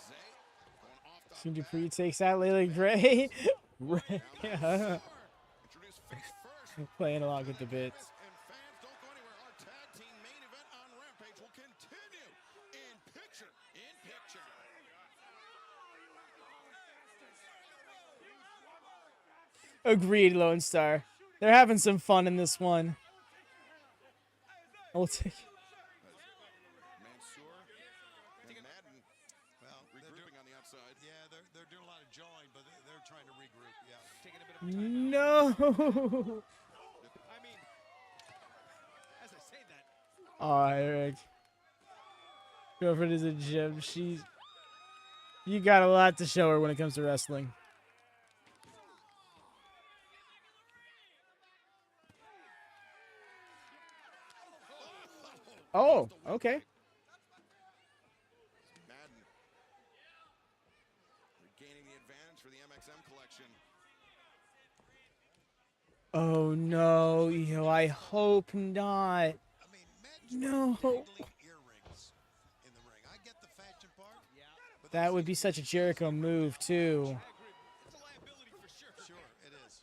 Zay going off the Soon back. Dupree takes out Layla Gray. Yeah. Introduce face first. Playing along with the bits. And fans, don't go anywhere. Our tag team main event on Rampage will continue in picture. Agreed, Lone Star. They're having some fun in this one. I'll take. Mansoor and Madden, well, regrouping on the outside. Yeah, they're doing a lot of jawing, but they're trying to regroup. Yeah, taking a bit of time. No. I mean, as I say that, Oh, Eric. Girlfriend is a gem. You got a lot to show her when it comes to wrestling. Oh, okay. Madden regaining the advantage for the MXM collection. Oh no, yo, I hope not. I mean, No. earrings in the ring. I get the fashion part. Yeah, but That would be such a Jericho move too. it's a liability for sure. sure it is.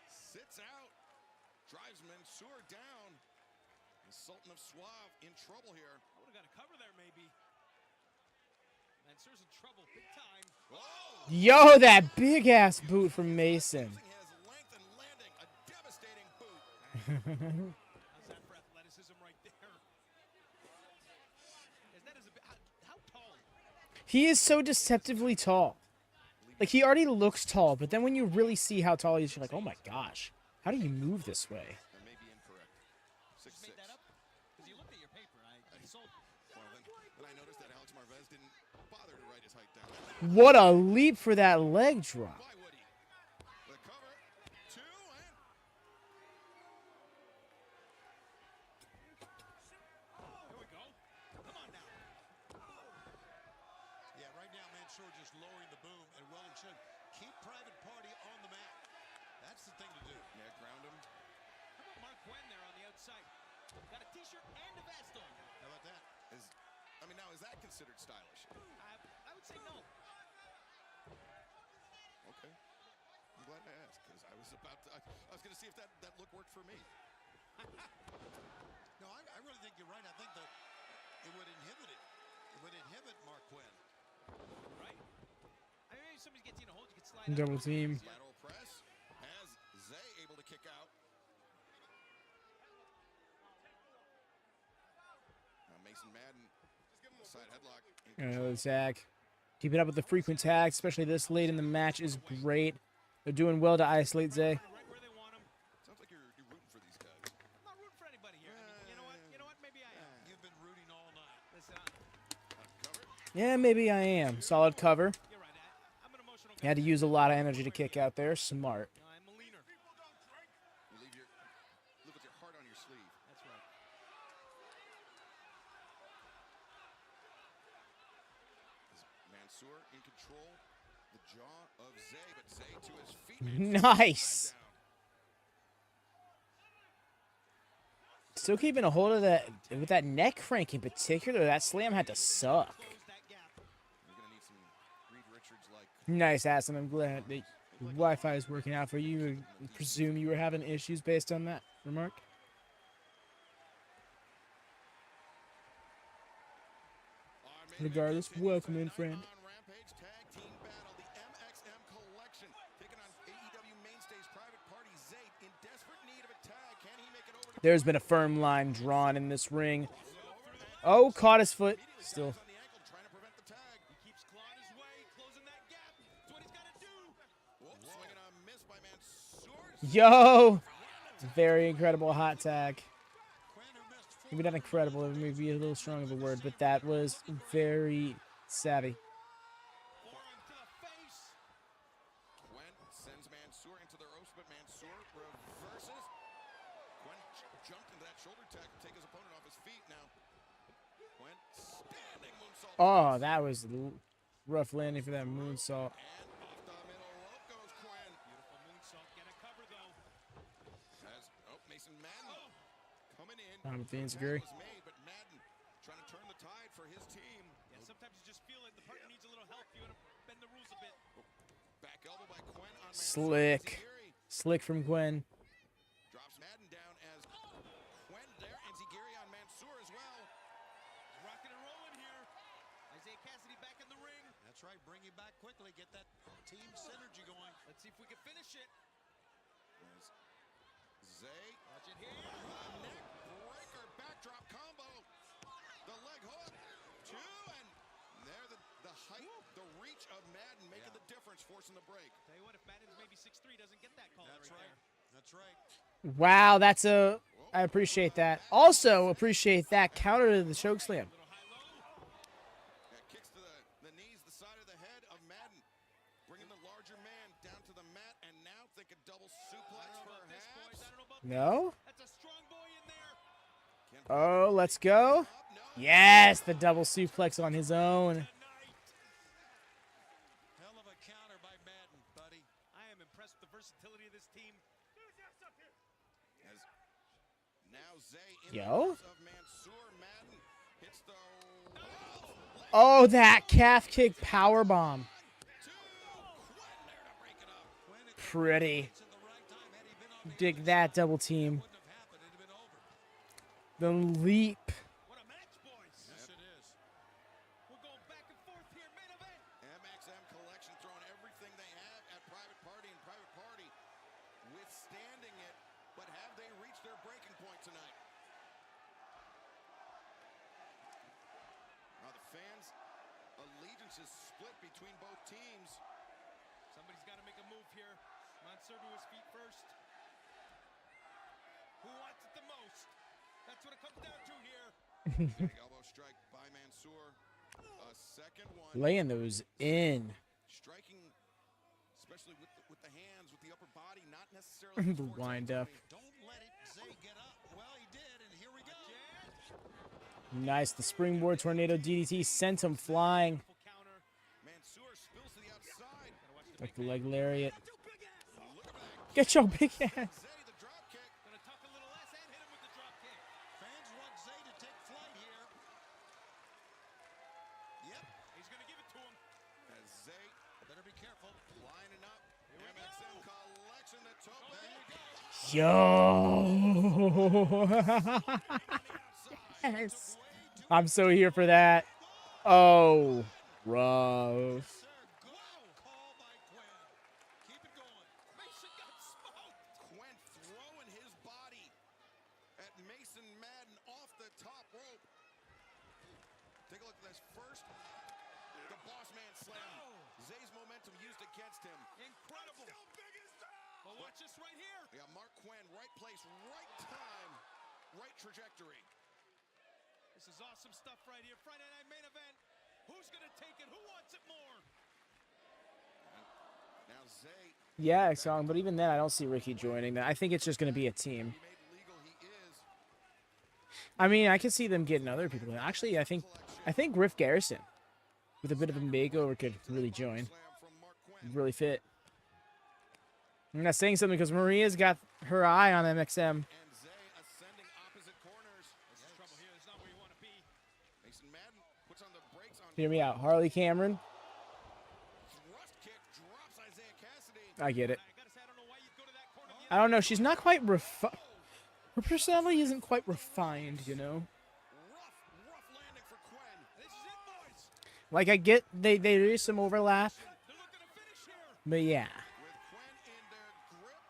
Sits out, drives Mansoor down. The Sultan of Suave in trouble here. Would have got a cover there, maybe. Mansoor's in trouble, big time. Whoa! Yo, that big ass boot from Mason. Using his length and landing a devastating boot. How's that for athleticism right there? As that is a bit, how tall? He is so deceptively tall. Like, he already looks tall, but then when you really see how tall he is, you're like, oh my gosh, how do you move this way? That may be incorrect. 6'6". Made that up? Because you looked at your paper. I sold. Well, then I noticed that Alex Marvez didn't bother to write his height down. What a leap for that leg drop. Why would he? The cover, 2, and Here we go. Come on now. Yeah, right now Mansoor just lowering the boom, and well and should. Keep Private Party on the mat. That's the thing to do. yeah, ground him. How about Mark Gwen there on the outside? Got a t-shirt and a vest on. How about that? Now is that considered stylish? I would say no. Okay. I'm glad I asked because I was I was going to see if that look worked for me. No, I really think you're right. I think that it would inhibit it. It would inhibit Mark Quinn. Right? I mean, maybe if somebody gets you in a hold, you could slide Double out. team. Lateral press has Zay able to kick out. Now Mason Madden, side headlock. Another tag. Keep it up with the frequent tags, especially this late in the match, is great. They're doing well to isolate Zay. Right where they want him. Sounds like you're rooting for these guys. I'm not rooting for anybody here. I mean, you know what? You know what? Maybe I am. You've been rooting all night. Listen, Cover. Yeah, maybe I am. Solid cover. you're right. I'm an emotional You had to use a lot of energy to kick out there. Smart. I'm a leaner. You live with your heart on your sleeve. That's right. Mansoor in control. The jaw of Zay, but Zay to his feet. Nice. Still keeping a hold of that with that neck crank in particular. That slam had to suck. Close that gap. You're going to need some Reed Richards like. Nice, Aston. I'm glad that Wi-Fi is working out for you. I presume you were having issues based on that remark. Regardless, welcome in, friend. On Rampage Tag Team Battle, the MXM Collection taking on AEW mainstays Private Party Zay in desperate need of a tag. Can he make it over to There's been a firm line drawn in this ring. Oh, caught his foot. Still. on the ankle trying to prevent the tag? He keeps clawing his way, closing that gap. That's what he's got to do. Whoa, swinging a miss by Mansoor. Yo. Very incredible hot tag. Quinn, who missed Maybe not incredible. It may be a little strong of a word, but that was very savvy. Forearm to the face. Quen sends Mansoor into the ropes, but Mansoor reverses. Quen jumped into that shoulder tag to take his opponent off his feet now. Quen standing moonsault. Oh, that was rough landing for that moonsault. And off the middle rope goes Quen. Beautiful moonsault. Get a cover, though. Mason Madden coming in. Vince Tag Gary. was made, but Madden trying to turn the tide for his team. Yeah, sometimes you just feel like the partner needs a little help. You want to bend the rules a bit. Back elbow by Quen on Slick. Slick from Gwen. Drops Madden down as Quen there, and Zigiri on Mansoor as well. He's rocking and rolling here. Isaiah Cassidy back in the ring. That's right. Bring him back quickly. Get that team synergy going. Let's see if we can finish it. Zay. Watch it here. Neck breaker backdrop combo. The leg hook. Two, and there the height, the reach of Madden making the difference, forcing the break. Tell you what, if Madden's maybe 6'3", doesn't get that call. That's right. That's right. Wow, that's a... I appreciate that. Also appreciate that counter to the chokeslam. Kicks to the knees, the side of the head of Madden. Bringing the larger man down to the mat, and now think a double suplex perhaps. No? That's a strong boy in there. Oh, let's go. Yes, the double suplex on his own. Hell of a counter by Madden, buddy. I am impressed with the versatility of this team. As now Zay in Yo. the of Mansoor. Madden hits the Oh, that calf kick power bomb. Pretty. Dig that double team. The leap. What a match, boys. Yes, it is. We're going back and forth here. Main event. MXM Collection throwing everything they have at Private Party and Private Party, withstanding it, but have they reached their breaking point tonight? Now the fans' allegiance is split between both teams. Somebody's got to make a move here. Mansoor to his feet first. Who wants it the most? That's what it comes down to here. Big elbow strike by Mansoor. A second one. Laying those in. Striking, especially with the hands, with the upper body, not necessarily The wind up. Don't let it Zay get up. Well, he did, and here we go. Nice. The springboard tornado DDT sent him flying. Counter. Mansoor spills to the outside. Like the leg lariat. Get your big ass. Zay, the drop kick. Gonna tuck a little less and hit him with the drop kick. Fans want Zay to take flight here. Yep. He's gonna give it to him. As Zay Better be careful. lining up. MXM Collection, the tope. Yo. Yes. I'm so here for that. Oh, rough. Call by Quen. Keep it going. Mason got smoked. Quen throwing his body at Mason Madden off the top rope. Take a look at this. First, the boss man slam. Zay's momentum used against him. Incredible. But watch this right here. Yeah, Mark Quen, right place, right time, right trajectory. This is awesome stuff right here. Friday night main event. Who's gonna take it? Who wants it more? Now Zay, Yeah, Exxon, but even then, I don't see Ricky joining that. I think it's just going to be a team. he made legal, he is. I mean, I can see them getting other people. Actually, I think Griff Garrison, with a bit of a makeover, could really join. Slam from Mark Quen. Really fit. I'm not saying something because Maria's got her eye on MXM. And Zay ascending opposite corners. This is trouble here. This is not where you want to be. Mason Madden puts on the brakes on Hear me out. Harley Cameron. thrust kick, drops Isaiah Cassidy. I get it. I gotta say, I don't know why you'd go to that corner. I don't know. She's not quite refined. Her personality isn't quite refined, you know? Rough landing for Quen. This is it, boys. Like, I get there is some overlap. They're looking to finish here. But yeah. With Quen in their grip.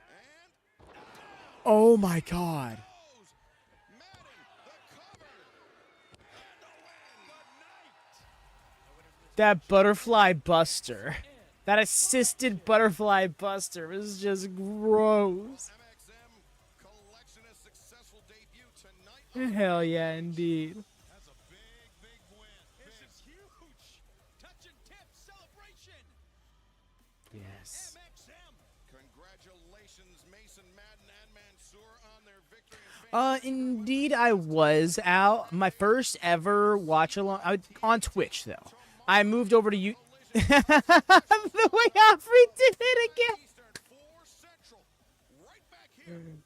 And Oh my god. goes Madden, the cover. And the win. That butterfly buster. That assisted butterfly buster was just gross. MXM Collection, a successful debut tonight Hell yeah, indeed. That's a big win. This is huge. Touch and tip celebration. Yes. MXM. Congratulations, Mason Madden and Mansoor on their victory. And Indeed I was, Al. My first ever watch along on Twitch though. I moved over to you. The way Alfred did it again.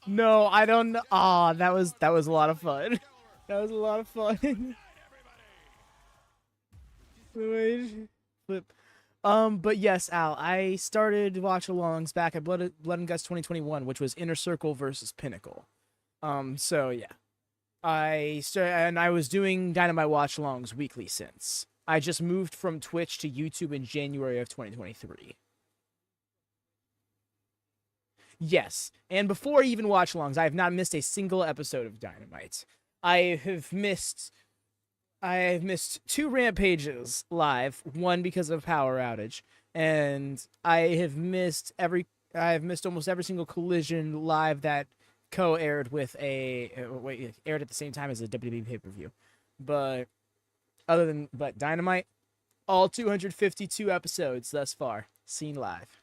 No, I don't know. Aw, that was a lot of fun. That was a lot of fun. Flip. But yes, Al, I started watch-alongs back at Blood and Guts 2021, which was Inner Circle versus Pinnacle. So yeah. I was doing Dynamite watch-alongs weekly since. I just moved from Twitch to YouTube in January of 2023. Yes, and before even watch-alongs, I have not missed a single episode of Dynamite. I have missed 2 Rampages live, one because of power outage, and I have missed almost every single Collision live that co-aired with aired at the same time as a WWE pay-per-view. But Dynamite, all 252 episodes thus far seen live.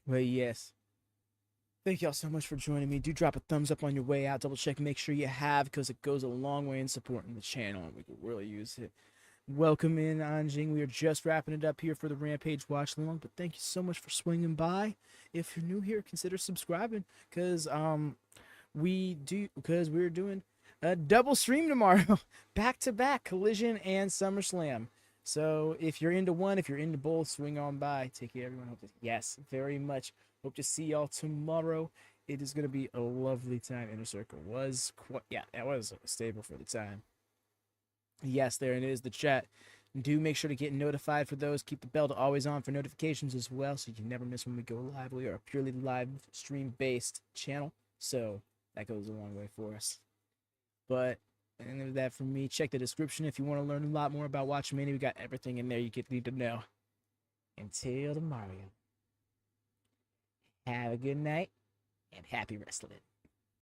Well, yes. Thank y'all so much for joining me. Do drop a thumbs up on your way out. Double check, make sure you have, because it goes a long way in supporting the channel, and we could really use it. Welcome in, Anjing. We are just wrapping it up here for the Rampage watch along, but thank you so much for swinging by. If you're new here, consider subscribing, because we're doing a double stream tomorrow, back to back, Collision and SummerSlam. So if you're into one, if you're into both, swing on by. Take care, everyone. Yes, very much. Hope to see y'all tomorrow. It is going to be a lovely time. Inner Circle was that was a staple for the time. Yes, there it is, the chat. Do make sure to get notified for those. Keep the bell to always on for notifications as well, so you never miss when we go live. We are a purely live stream based channel, so that goes a long way for us. But and of that from me. Check the description if you want to learn a lot more about WatchMania. We got everything in there you need to know. Until tomorrow, have a good night and happy wrestling.